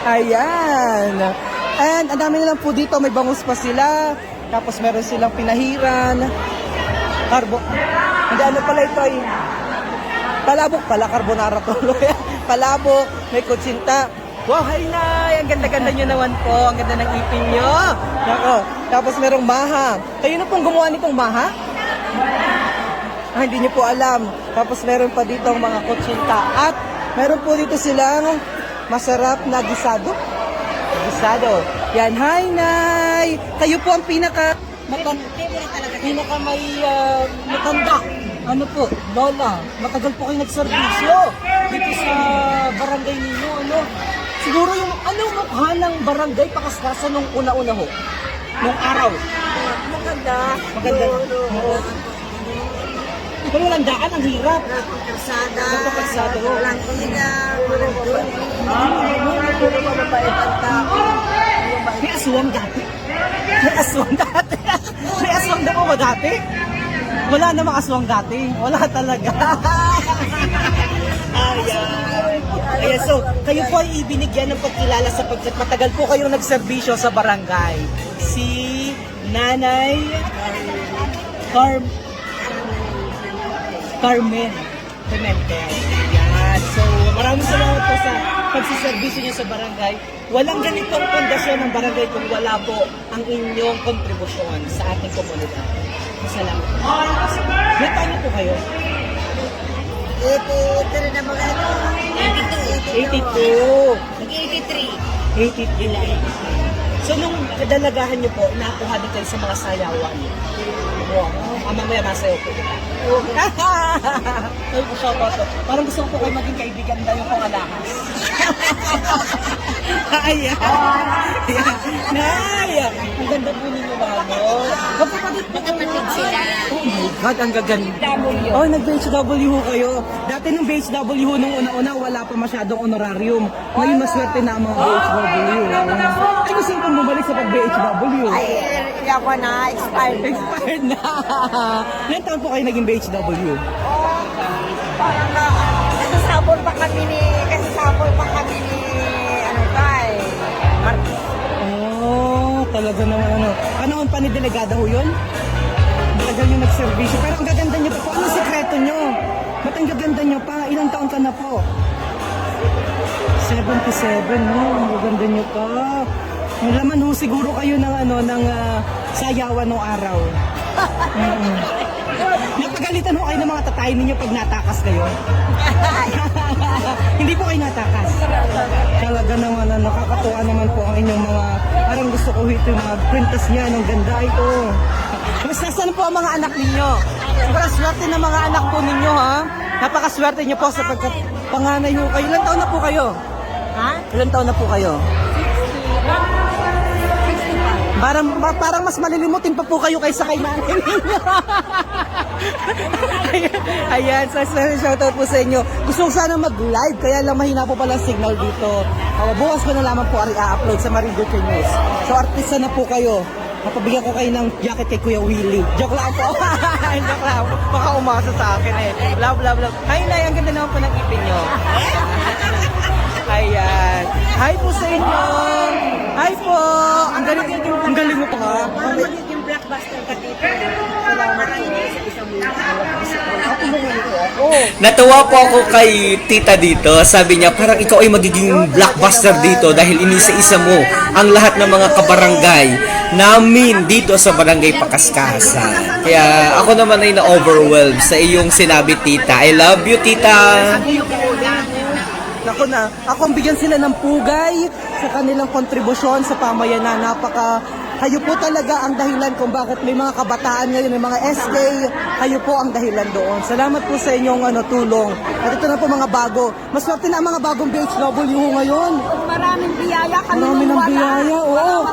Ayan. And ang dami nilang po dito. May bangus pa sila. Tapos meron silang pinahiran. Hindi, ano pala ito ay palabok pala, carbonara tuloy. Palabok, may kutsinta. Wow, hi Nay! Ang ganda-ganda nyo naman po. Ang ganda ng ipin nyo. Nako. Tapos merong maha. Kayo na pong gumawa nitong maha? Hindi nyo po alam. Tapos meron pa dito ang mga kutsinta. At meron po dito silang masarap na gisado. Gisado. Yan, hi Nay! Kayo po ang pinaka may matanda. Ano po, Lola, matagal po kayo nagserbisyo dito sa barangay ninyo, ano? Siguro yung anong mukha ng barangay Pakaskasan nung una-una ho? Nung araw? Maganda. Maganda. Pero walang daan, ang hirap. Kalsada. Kalsada ho. Walang ilaw. Walang doon. Mababait ang tao. May aswang dati. May aswang dati. May aswang na po ba dati? Wala namang aswang dati. Wala talaga. Ayan. Ayan, so, kayo po ay ibinigyan ng pagkilala sapagkat matagal po kayong nagserbisyo sa barangay. Si Nanay Carmen Pimentel. Yan. So, maraming salamat po sa pagsiservisyo niyo sa barangay. Walang ganitong pundasyon ng barangay kung wala po ang inyong kontribusyon sa ating komunidad. Salamat po. May taon na po kayo? 83 na mga ano. 82. Nag-83. 83. So, nung kadalagahan niyo po, nakuha din kayo sa mga sayawan. Wow. Mamaya masayaw po kita. Ay, shoutout. Parang gusto ko po kayo maging kaibigan dahil kong alahas. Ayan. Nay! Ang ganda po ninyo, Mamo. Magkapatid po kayo. sila. Oh my God, ang gaganda. Oh, nag-BHW kayo. Dati nung BHW nung una-una, wala pa masyadong honorarium. Ngayon, maswerte na ang mga BHW. Ay, gusto ko bumalik sa pag-BHW. Hindi ako na, expired. Expired na. Ilan taon po kayo naging BHW? Kasasabol pa kami ni, ano ba eh, Oh, talaga naman ano. Panahon pa ni Delegada ho yun? Matagal yung nagservisyo. Pero ang gaganda nyo pa po. Anong sikreto nyo? Ba't ang gaganda nyo pa? Ilang taon ka na po? 77, no? Ang gaganda nyo pa. Ang laman ho siguro kayo ng ano, ng sayawan ng araw. Napagalitan ho kayo ng mga tatay ninyo pag natakas kayo? Hindi po kayo natakas. Talaga naman, nakakatuwa naman po ang inyong mga, parang gusto ko ito yung mga printas niya, ang ganda ito. Mas nasan po ang mga anak ninyo? Sobrang swerte ng mga anak po ninyo, ha? Napakaswerte niyo po sapagkat panganay ho kayo. Ilan taon na po kayo? Ha? Ilan taon na po kayo? 65. Parang mas malilimutin pa po kayo kaysa kay nanay ninyo. Ayan, shoutout po sa inyo. Gusto ko sana mag-live, kaya lang mahina po pala ang signal dito. Bukas ko na lamang po i-upload sa Marinduque News. So, artista na po kayo. Kapabigyan ko kayo ng jacket kay Kuya Willie. Joke lang po. Joke lang po. Baka umasa sa akin eh. Love. Hi, Nay. Ang ganda naman po ng ipin nyo. Ayan. Hi po sa inyo. Hi po. Ang galing mo pa. Magiging blockbuster ka dito. Natuwa po ako kay tita dito. Sabi niya, parang ikaw ay magiging blockbuster dito dahil inisa-isa mo ang lahat ng mga kabarangay namin dito sa Barangay Pakaskasan. Kaya ako naman ay na-overwhelmed sa iyong sinabi, tita. I love you, tita. Nako na, ako ang bigyan sila ng pugay sa kanilang kontribusyon sa pamayanan. Kayo po talaga ang dahilan kung bakit may mga kabataan ngayon, may mga SK, kayo po ang dahilan doon. Salamat po sa inyong tulong. At ito na po mga bago. Mas swerte na ang mga bagong BHW ngayon. Maraming biyaya kami. Marami ng biyaya, oo.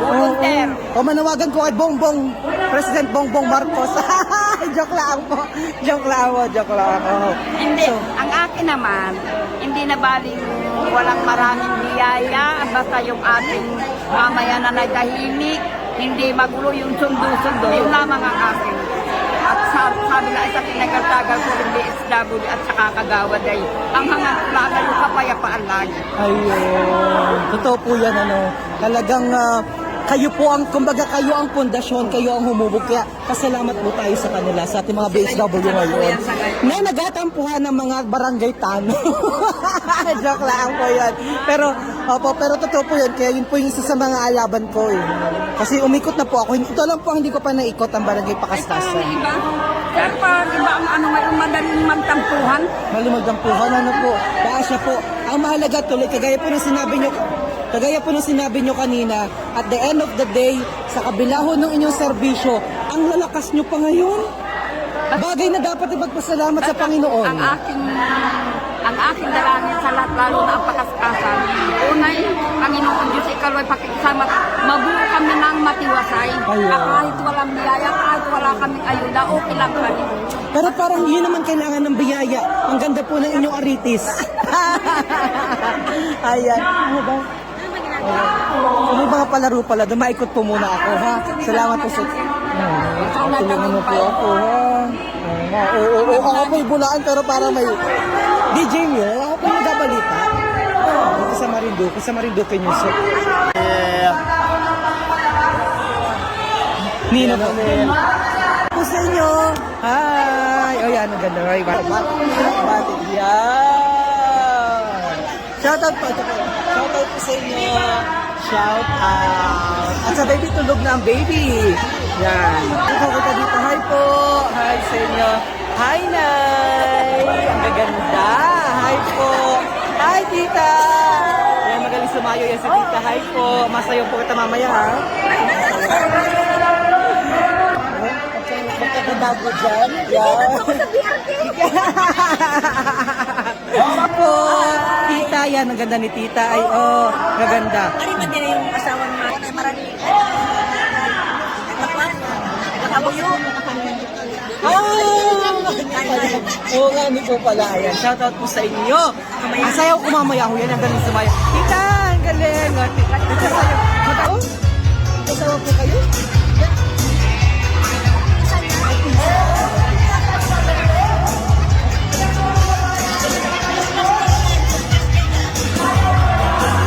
Volunteer. O manawagan ko kay President Bongbong Marcos. Joke lang po. Joke lang. Oh. Hindi, ang akin naman, hindi na baling walang maraming biyaya, basta yung ating mamayanan ay tahimik, hindi magulo yung sundo-sundo, yun lamang ang akin. At sabi na isa tinagal-tagal ko yung DSW at saka kagawad ay ang hangat lang yung kapayapaan lagi. Ayun. Totoo po yan, Talagang kayo po ang, kumbaga kayo ang pundasyon, kayo ang humubog. Kaya pasalamat po tayo sa kanila, sa ating mga BHW ngayon. Na nagatampuhan ng mga barangay tano. Joke lang po yan. Pero totoo po yan. Kaya yun po yung isa sa mga alaban ko. Kasi umikot na po ako. Ito lang po, hindi ko pa naikot ang Barangay Pakaskasan. Pero parang iba ang ngayon madaling magtampuhan. Malimagdampuhan, po. Baasya po. Ang mahalaga tuloy, kagaya po ng sinabi nyo kanina, at the end of the day, sa kabila ho ng inyong serbisyo, ang lalakas nyo pa ngayon. Bagay na dapat ipagpasalamat sa Panginoon. Ang aking dalangin sa lahat, lalo na ang pakaskasan. Unay, Panginoon Diyos, ikaw ay pakikisama. Mabuo kami ng matiwasay. Kahit walang biyaya, kahit wala kaming ayuda, okay lang kami. Pero parang yun naman kailangan ng biyaya. Ang ganda po ng inyong aritis. Ayan. Ano ba? May mga palaro pala. Dumaikot po muna ako, ha? Salamat po sa... Tulungan mo po ako, ha? Oo, ako po ibulaan, pero para may... DJ nyo, ako po nagabalita. Dito sa Marinduque News. Nino po. Po sa inyo. Hi! O yan, ang ganda. Right, bati. Yan. Shoutout po. Shoutout po sa inyo. Shoutout. At sa baby, tulog na ang baby. Yan. Ito kita dito. Hi po. Hi sa inyo. Hi, Nay. Ang gaganda. Hi po. Hi, tita. Yan, magaling sumayo yan si tita. Hi po. Masayo po kita mamaya, ha? Magkagadago dyan. Yan. Po, tita, yan, ang ganda ni tita. Ay, maganda. Ano ba din yung asawa ng marami? Nakabuyo. Oo nga, hindi po pala. Ayan, shoutout po sa inyo. Ang sayaw ko mamaya ho yan, ang galing sumaya. Tita, ang galing. Tita, sayaw. Matao? Kasawa po kayo?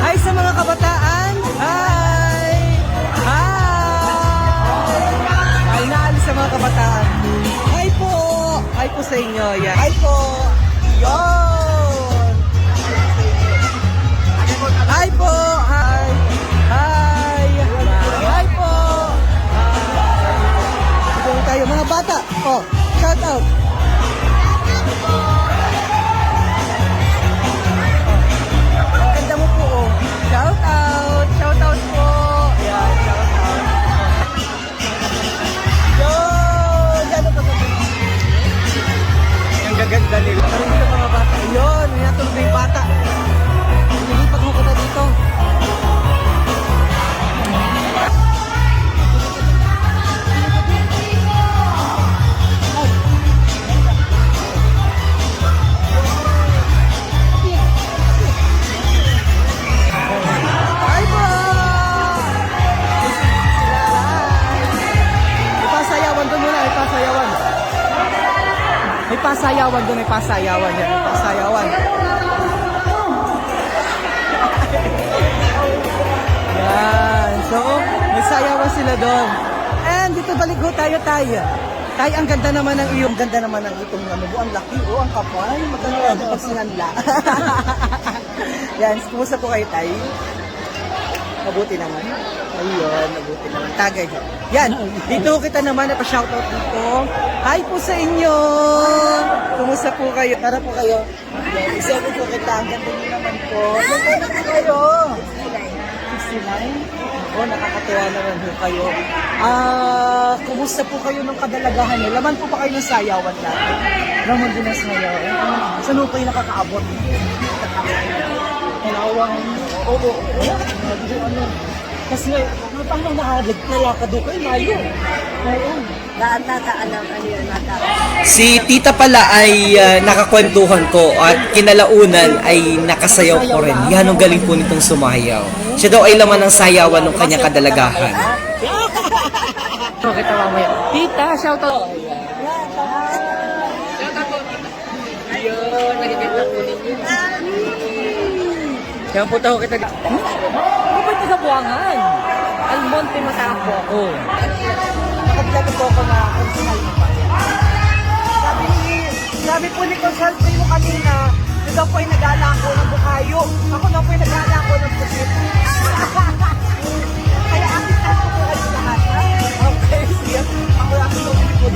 Hi sa mga kabataan. Hi! Hi! Ay, naalis sa mga kabataan. Hi po! Hi po sa inyo. Yan. Hi po! Yon! Hi po! Hi! Hi! Hi po! Hi! Ito tayo mga bata. Oh, shout out. Ganda mo po, oh. Shout out. Shout out po. Yan, shout out. Yun! Gano'n pa sa ang gaganda nila. Pero dito mga bata. Yun! May natulog na yung bata. Nilipat mo ko na dito. pasayawan doon, may pasayawan yan. May pasayawan. Yan. So, may sayawan sila doon. And dito balik ho tayo. Tay, ang ganda naman ng iyong, ganda naman ng itong ano mo. Ang laki, ang kapal. Maganda pag sinanla. Yan, kumusta po kayo, Tay? Mabuti naman. Ayun, mabuti naman. Tagay ho. Yan, dito kita naman na pa-shoutout dito. Hi po sa inyo! Kumusta po kayo? Tara po kayo. Yan, isa po kita. Ang ganda nyo naman po. Ano po kayo? 69? Oh, nakakatuwa naman po kayo. Kumusta po kayo ng kadalagahan niyo? Laman po pa kayo ng sayawan natin. Laman din ng sayawan. Saan po kayo nakakaabot? Kalawang. Oo. Ano? Kasi paano nakalakad doon kayo? Layo. Ayun. Si tita pala ay nakakwentuhan ko at kinalaunan ay nakasayaw ko rin. Yan ang galing po nitong sumayaw. Siya daw ay laman ng sayawan ng kanyang kadalagahan. Kita mamaya. Tita, shout out. Ayun, nagigita po ninyo. Kaya po tayo kita. Ano ba ito sa buwangan? Almonte Matapo. Oo. Nakabila po ako na konsinal mo pa. Sabi po ni Consult mo kanina, ito po ay nag-alako ng bukayo. Ako na po ay nag-alako ng pusit. Kaya akin na po kayo lahat. Okay, sige. Ako lang po dito.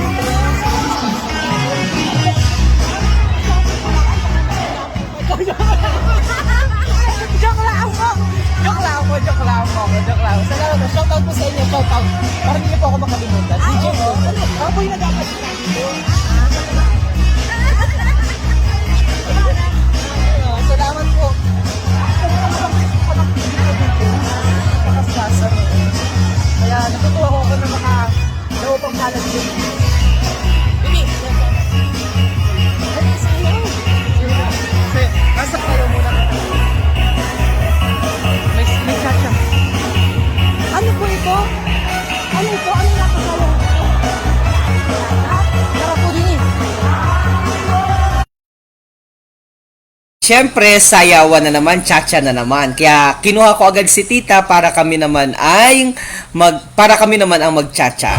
Joke lang po. Salamat. Shoutout po sa inyo. Shoutout. Para hindi po ako makalimutan. DJ po. Ako po yung nag-apasilan. Salamat po. Nakasasa. Kaya natutuwa ko na naupang kalat yun. Bibi! Ano sa iyo? Nasa kayo muna. May chacha. Ano po ito? Ano ito? Ano nakasaya? Tara po din eh. Siyempre, sayawan na naman, chacha na naman. Kaya kinuha ko agad si tita para kami naman ang mag-chacha.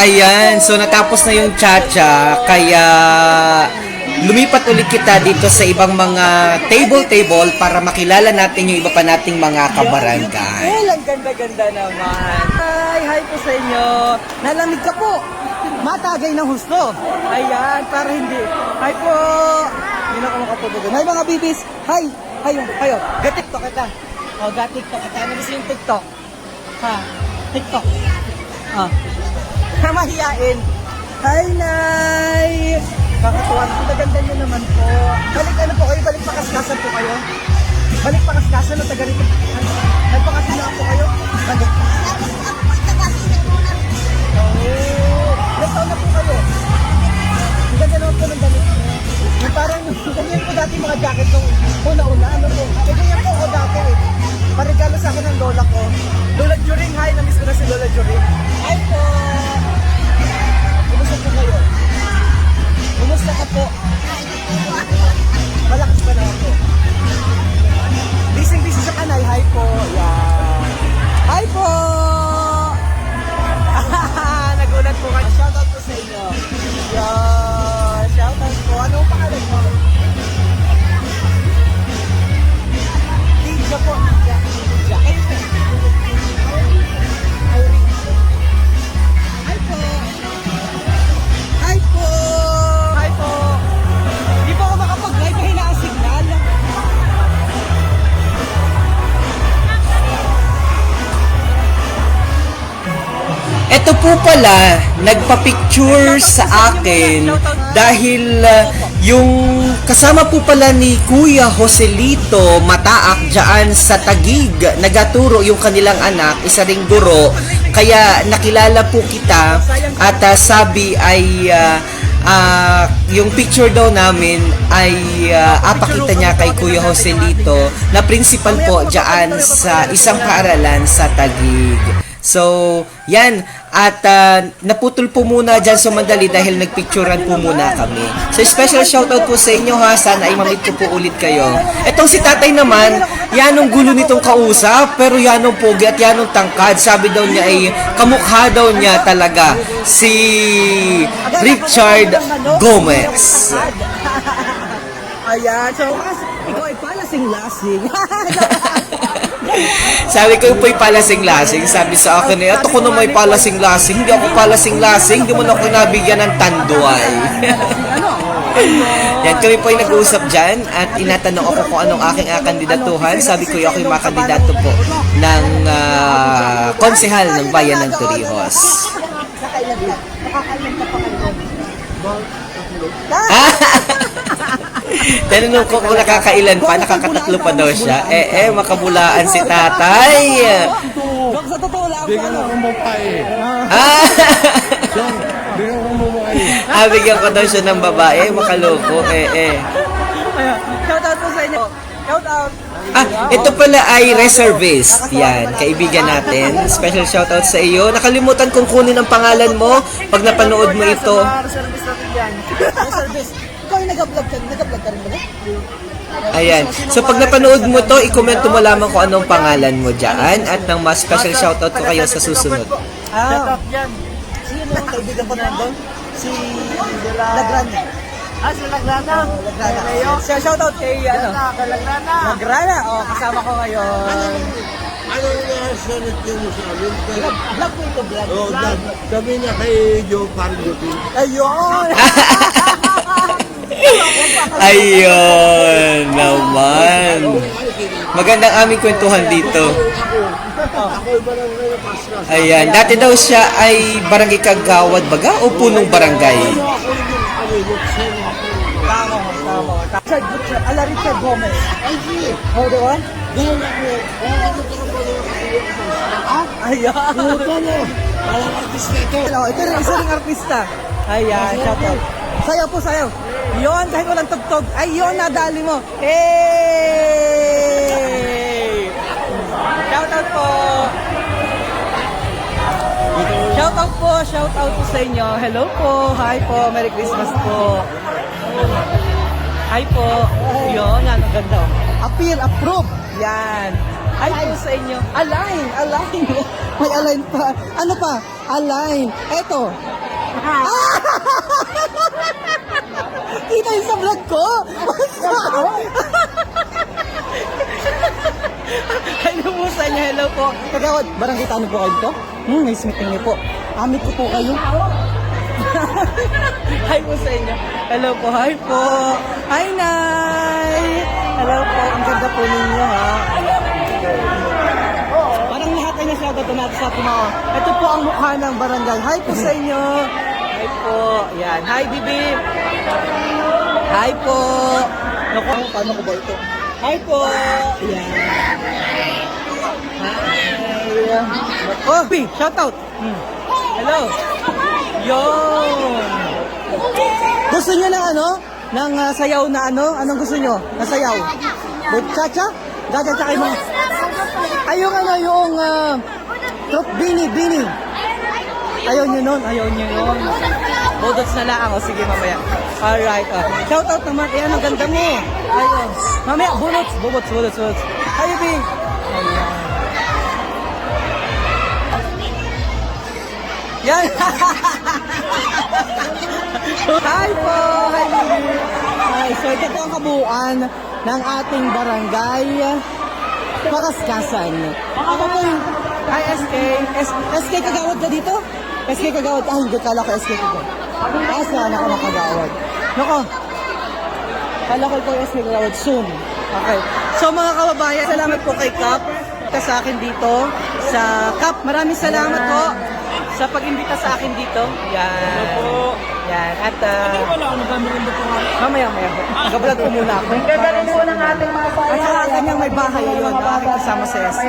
ayan. So, natapos na yung cha-cha. Kaya, lumipat ulit kita dito sa ibang mga table para makilala natin yung iba pa nating mga kabarangay. Well, ang ganda-ganda naman. Hi po sa inyo. Nalamig ka po. Matagay ng husto. Ayan, para hindi. Hi po. Hindi na ako makapagod. Hi mga bibis. Hi. Kayo. Ga-tiktok kita. O, ga-tiktok kita. Ano gusto yung tiktok? Ha? TikTok. Mahiyain. Hi, Nay. Kakatuwa. Ang ganda nyo naman po. Balik pakaskasan po kayo. Balik pakaskasan o taga rito. Nagpakasinaan po kayo. Balik. Ilang taon na po kayo? Ang ganda naman po ng damit mo. Yung parang, ganyan po dati mga jacket nung una-una. Ano po? Ganyan po ako dati eh. Parigalo sa akin ng lola ko. Lola Juring, hi. Namiss ko na si Lola Juring. Hi po. Kumusta po kayo? Kumusta ka po? Malakas pa naman po. Busy sa kanal. Hi po. Yan. Hi po. Nagulat po kayo. Shoutout po sa inyo. Yan. Shoutout po. Ano ang pangalan mo? Tidja po. Tidja. Hi po. Hi po. Hi po. Di po ako makapag-live kahit naka-signal. Ito po pala, nagpa-picture sa akin dahil yung kasama po pala ni Kuya Joselito Mataak dyan sa Taguig, nagaturo yung kanilang anak, isa ring guro, kaya nakilala po kita at sabi ay yung picture daw namin ay apakita niya kay Kuya Joselito na principal po dyan sa isang paaralan sa Taguig. So, yan. At naputol po muna dyan sa Mandali dahil nagpicturean po muna kami. So, special shoutout po sa inyo ha. Sana ay mamit ko po ulit kayo. Etong si tatay naman, yan ang gulo nitong kausap. Pero yan ang pogi at yan ang tangkad. Sabi daw niya ay kamukha daw niya talaga si Richard Gomez. Ayan. So, ikaw ay palasing-lasing. Sabi ko yung po'y palasing-lasing. Sabi sa akin eh, ato ko na may palasing-lasing. Hindi ako palasing-lasing. Hindi mo na ako nabigyan ng tanduay. Yan, kami po yung nag-uusap dyan. At inatanong ako kung anong aking kandidatuhan. Sabi ko yung ako yung mga kandidato po ng konsehal ng Bayan ng Torrijos. Tanong ko kung nakakailan pa, nakakatatlo pa daw siya. Makabulaan si tatay. Sa totoo lang po, ano? Bigyan ko daw siya ng babae, makaloko. Shoutout po sa inyo. Shoutout. Ito pala ay reservist. Yan, kaibigan natin. Special shoutout sa iyo. Nakalimutan kong kunin ang pangalan mo pag napanood mo ito. Reservist natin yan. Reservist. Ikaw yung nag-vlog ka rin ba? Ayan. So pag napanood mo to, i-comment mo lamang kung anong pangalan mo dyan at nang mas special shoutout ko kayo sa susunod. Shoutout yan. Sino ang kaibigan ko nandun? Si Lagrana. Si Lagrana? Lagrana. Shoutout kay Lagrana. Kasama ko ngayon. Ano nga sanat mo sa amin? Vlog po ito, vlog. Sabi niya kay Joe Parlotin. Ayun! Ayun naman. Magandang aming kwentuhan dito. Ako'y barangay na Pascas. Ayan. Dati daw siya ay barangay Kagawad baga o punong barangay? Tama. Richard Gomez. Oh, di ba? Ayan. Ito rin, isa ring artista. Ayan, shoutout. Sayaw po, sayaw. Yun, kahit walang tugtog. Ayun, nadali mo. Hey! Shoutout po. Shoutout po sa inyo. Hello po. Hi po. Merry Christmas po. Hi po. Yun, yan, ang ganda. Appeal, approve. Yan. Hi po sa inyo. Align. May align pa. Ano pa? Align. Eto. Kita yun sa vlog ko. Hello po sa inyo. Hello po. Kagawad, barangay Tanong po kayo dito? Nice meeting niyo po. Amit ko po kayo. Hi po sa inyo. Hello po. Hi po. Hi, Nay. Hello po. Ang ganda po ninyo, ha. Parang lahat ay nasyado natin sa ating mga. Ito po ang mukha ng barangay. Hi po sa inyo. Hi po. Yan. Hi, Bibi. Hi po. Naku, paano ko ba ito? Hi po. Yan. Hi. Oh, Bi, shout out. Hello. Yon. Gusto niyo ng ano? Ng sayaw na ano? Anong gusto niyo? Na sayaw? Cha-cha? Cha-cha kayo mga. Ay, yung ano, yung bini. Ayaw niyo nun. Budots na lang. O, sige, mamaya. Alright. Shout out naman. Ayan, ang ganda mo. Ayun. Mamaya, budots. Hi, Bi. Ayan. Yan. Hi po. Hi, Bibi. Hi. So, ito po ang kabuuan ng ating barangay Pakaskasan. Ako po yung... Hi, SK. SK Kagawad ka dito? SK Kagawad. Ah, hindi. Kala ko SK Kagawad. Saan ako nakagawad? Nako. Kala ko po SK Kagawad soon. Okay. So, mga kababayan, salamat po kay Kap. Sa akin dito. Sa Kap, maraming salamat po sa pag-imbita sa akin dito. Yan. Yan. At mamaya. Nag-vlog ko muna ako. Gagaling po ng ating mga At saka kanyang may bahay yun. Aking kasama sa SK.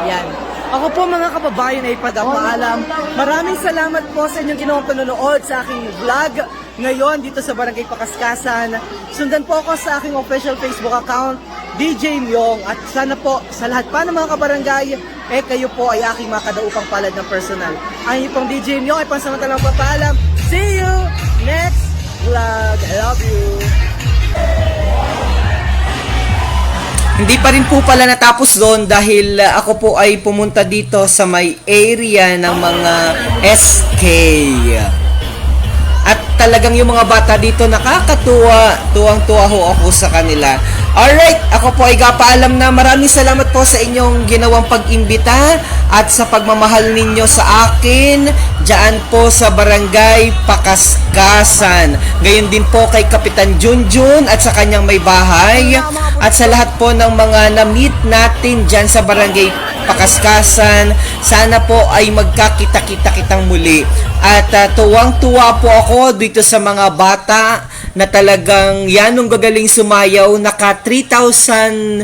Yan. Ako po mga kababayan ay padapaalam. Maraming salamat po sa inyong ginawang panonood sa aking vlog ngayon dito sa Barangay Pakaskasan. Sundan po ako sa aking official Facebook account, DJ Myong. At sana po sa lahat pa ng mga kabarangay, kayo po ay aking makadaupang palad ng personal. Ang pong DJ Myong ay pansamantalang papaalam. See you next vlog. I love you. Hindi pa rin po pala natapos doon dahil ako po ay pumunta dito sa may area ng mga SK. At talagang yung mga bata dito nakakatuwa. Tuwang-tuwa ho ako sa kanila. Alright, ako po ay gapaalam na maraming salamat po sa inyong ginawang pag-imbita at sa pagmamahal ninyo sa akin dyan po sa Barangay Pakaskasan. Gayon din po kay Kapitan Junjun at sa kanyang may bahay at sa lahat po ng mga na-meet natin dyan sa Barangay Pakaskasan. Sana po ay magkakita-kita-kitang muli. At tuwang-tuwa po ako dito sa mga bata na talagang yanong gagaling sumayaw. Naka 3,000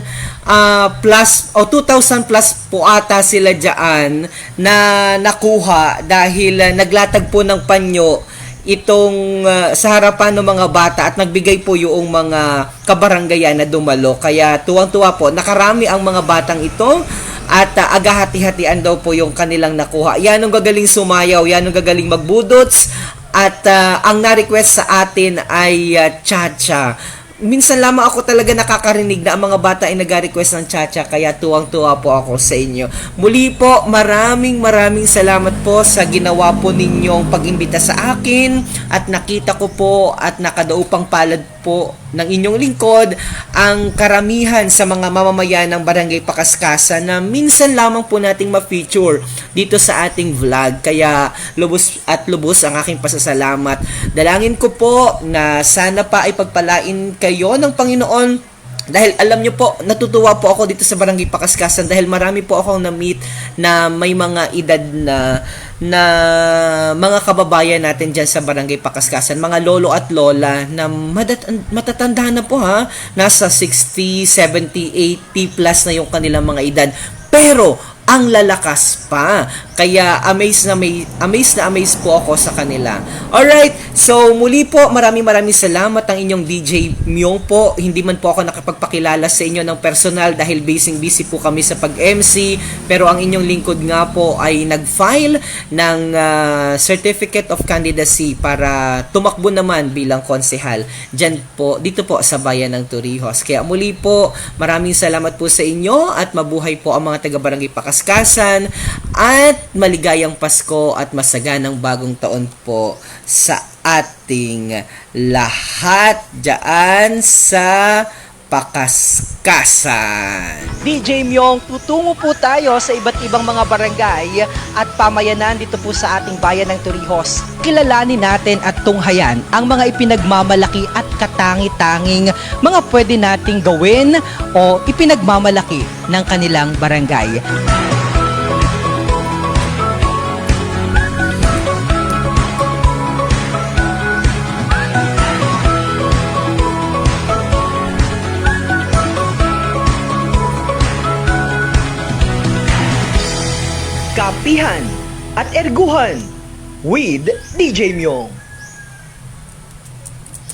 plus o 2,000 plus po ata sila dyan na nakuha dahil naglatag po ng panyo itong sa harapan ng mga bata at nagbigay po yung mga kabaranggayan na dumalo. Kaya tuwang-tuwa po, nakarami ang mga batang ito at agahati-hatian daw po yung kanilang nakuha. Yan ang gagaling sumayaw, yan ang gagaling magbudots at ang na-request sa atin ay cha-cha. Minsan lamang ako talaga nakakarinig na ang mga bata ay nag-request ng cha-cha, kaya tuwang-tuwa po ako sa inyo. Muli po, maraming salamat po sa ginawa po ninyong pag-imbita sa akin at nakita ko po at nakadaupang palad po ng inyong lingkod ang karamihan sa mga mamamayan ng Barangay Pakaskasan na minsan lamang po nating ma-feature dito sa ating vlog. Kaya lubos ang aking pasasalamat. Dalangin ko po na sana pa ay pagpalain kayo ng Panginoon. Dahil alam nyo po, natutuwa po ako dito sa Barangay Pakaskasan dahil marami po akong na-meet na may mga edad na mga kababayan natin dyan sa Barangay Pakaskasan, mga lolo at lola na matatanda na po ha, nasa 60, 70, 80 plus na yung kanilang mga edad. Pero ang lalakas pa. Kaya amazed po ako sa kanila. Alright, so muli po, maraming salamat ang inyong DJ Myong po. Hindi man po ako nakapagpakilala sa inyo ng personal dahil busy po kami sa pag-MC. Pero ang inyong lingkod nga po ay nag-file ng Certificate of Candidacy para tumakbo naman bilang konsehal dito po sa bayan ng Torrijos. Kaya muli po, maraming salamat po sa inyo at mabuhay po ang mga taga-Barangay Pakaskasan at maligayang Pasko at masaganang bagong taon po sa ating lahat dyan sa Pakaskasan. DJ Myong, tutungo po tayo sa iba't ibang mga barangay at pamayanan dito po sa ating bayan ng Torrijos. Kilalanin natin at tunghayan ang mga ipinagmamalaki at katangi-tanging mga pwede nating gawin o ipinagmamalaki ng kanilang barangay. Kapihan at Erguhan with DJ Myong.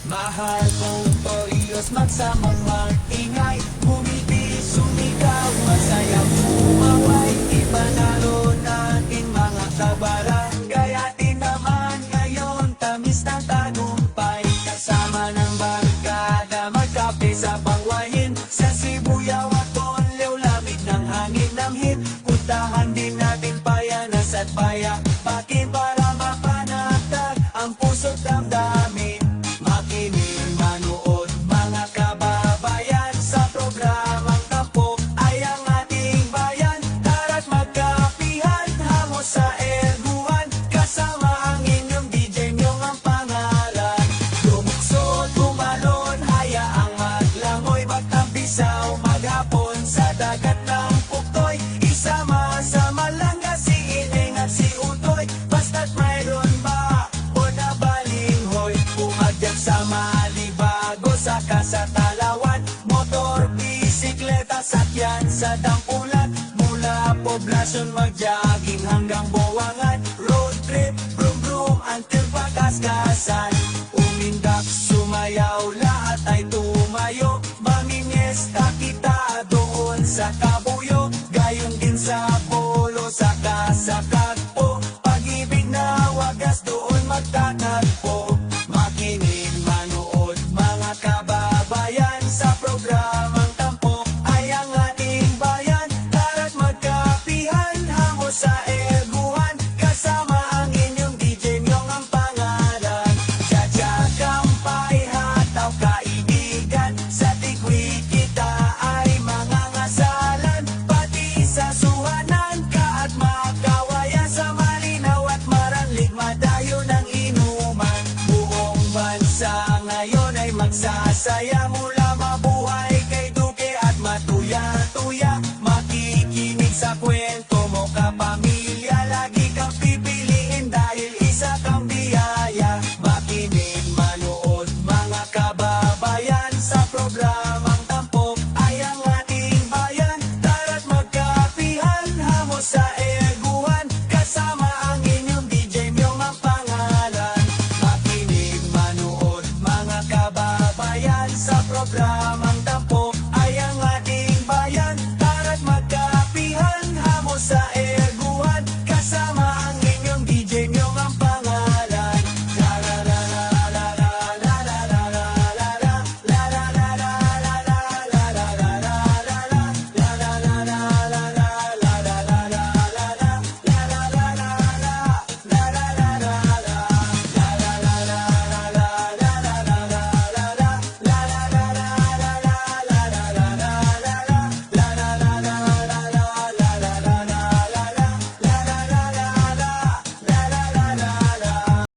Mahal kong Torrijos, magsamang mag-ingay, bumiti, sumigaw, masayang umaway, ipanalo natin mga kabarangay, atin naman ngayon, tamis ng tagumpay, kasama ng barkada, magkape sa pangwahin, sa Sibuyaw at Tonlew, lamig ng hangin ng hit, puntahan din natin Payanas at Payapakin para mapanatag ang puso't damdamin. Makinig, manood, mga kababayan, sa programang Tampok ay ang ating bayan. Tara't magkapihan, hango sa Erguhan, kasama ang inyong DJ Myong ang pangalan. Lumukso, tumalon, hayaang maglangoy, magtampisaw, maghapon sa dagat ng Puktoy, isama-sama lang si Ining at si Utoy, basta't mayroon ba o nabalinghoy, umagyak sa Malibago, saka sa Talawan, motor, bisikleta, sakyan sa Dampulan, mula poblasyon mag-jogging hanggang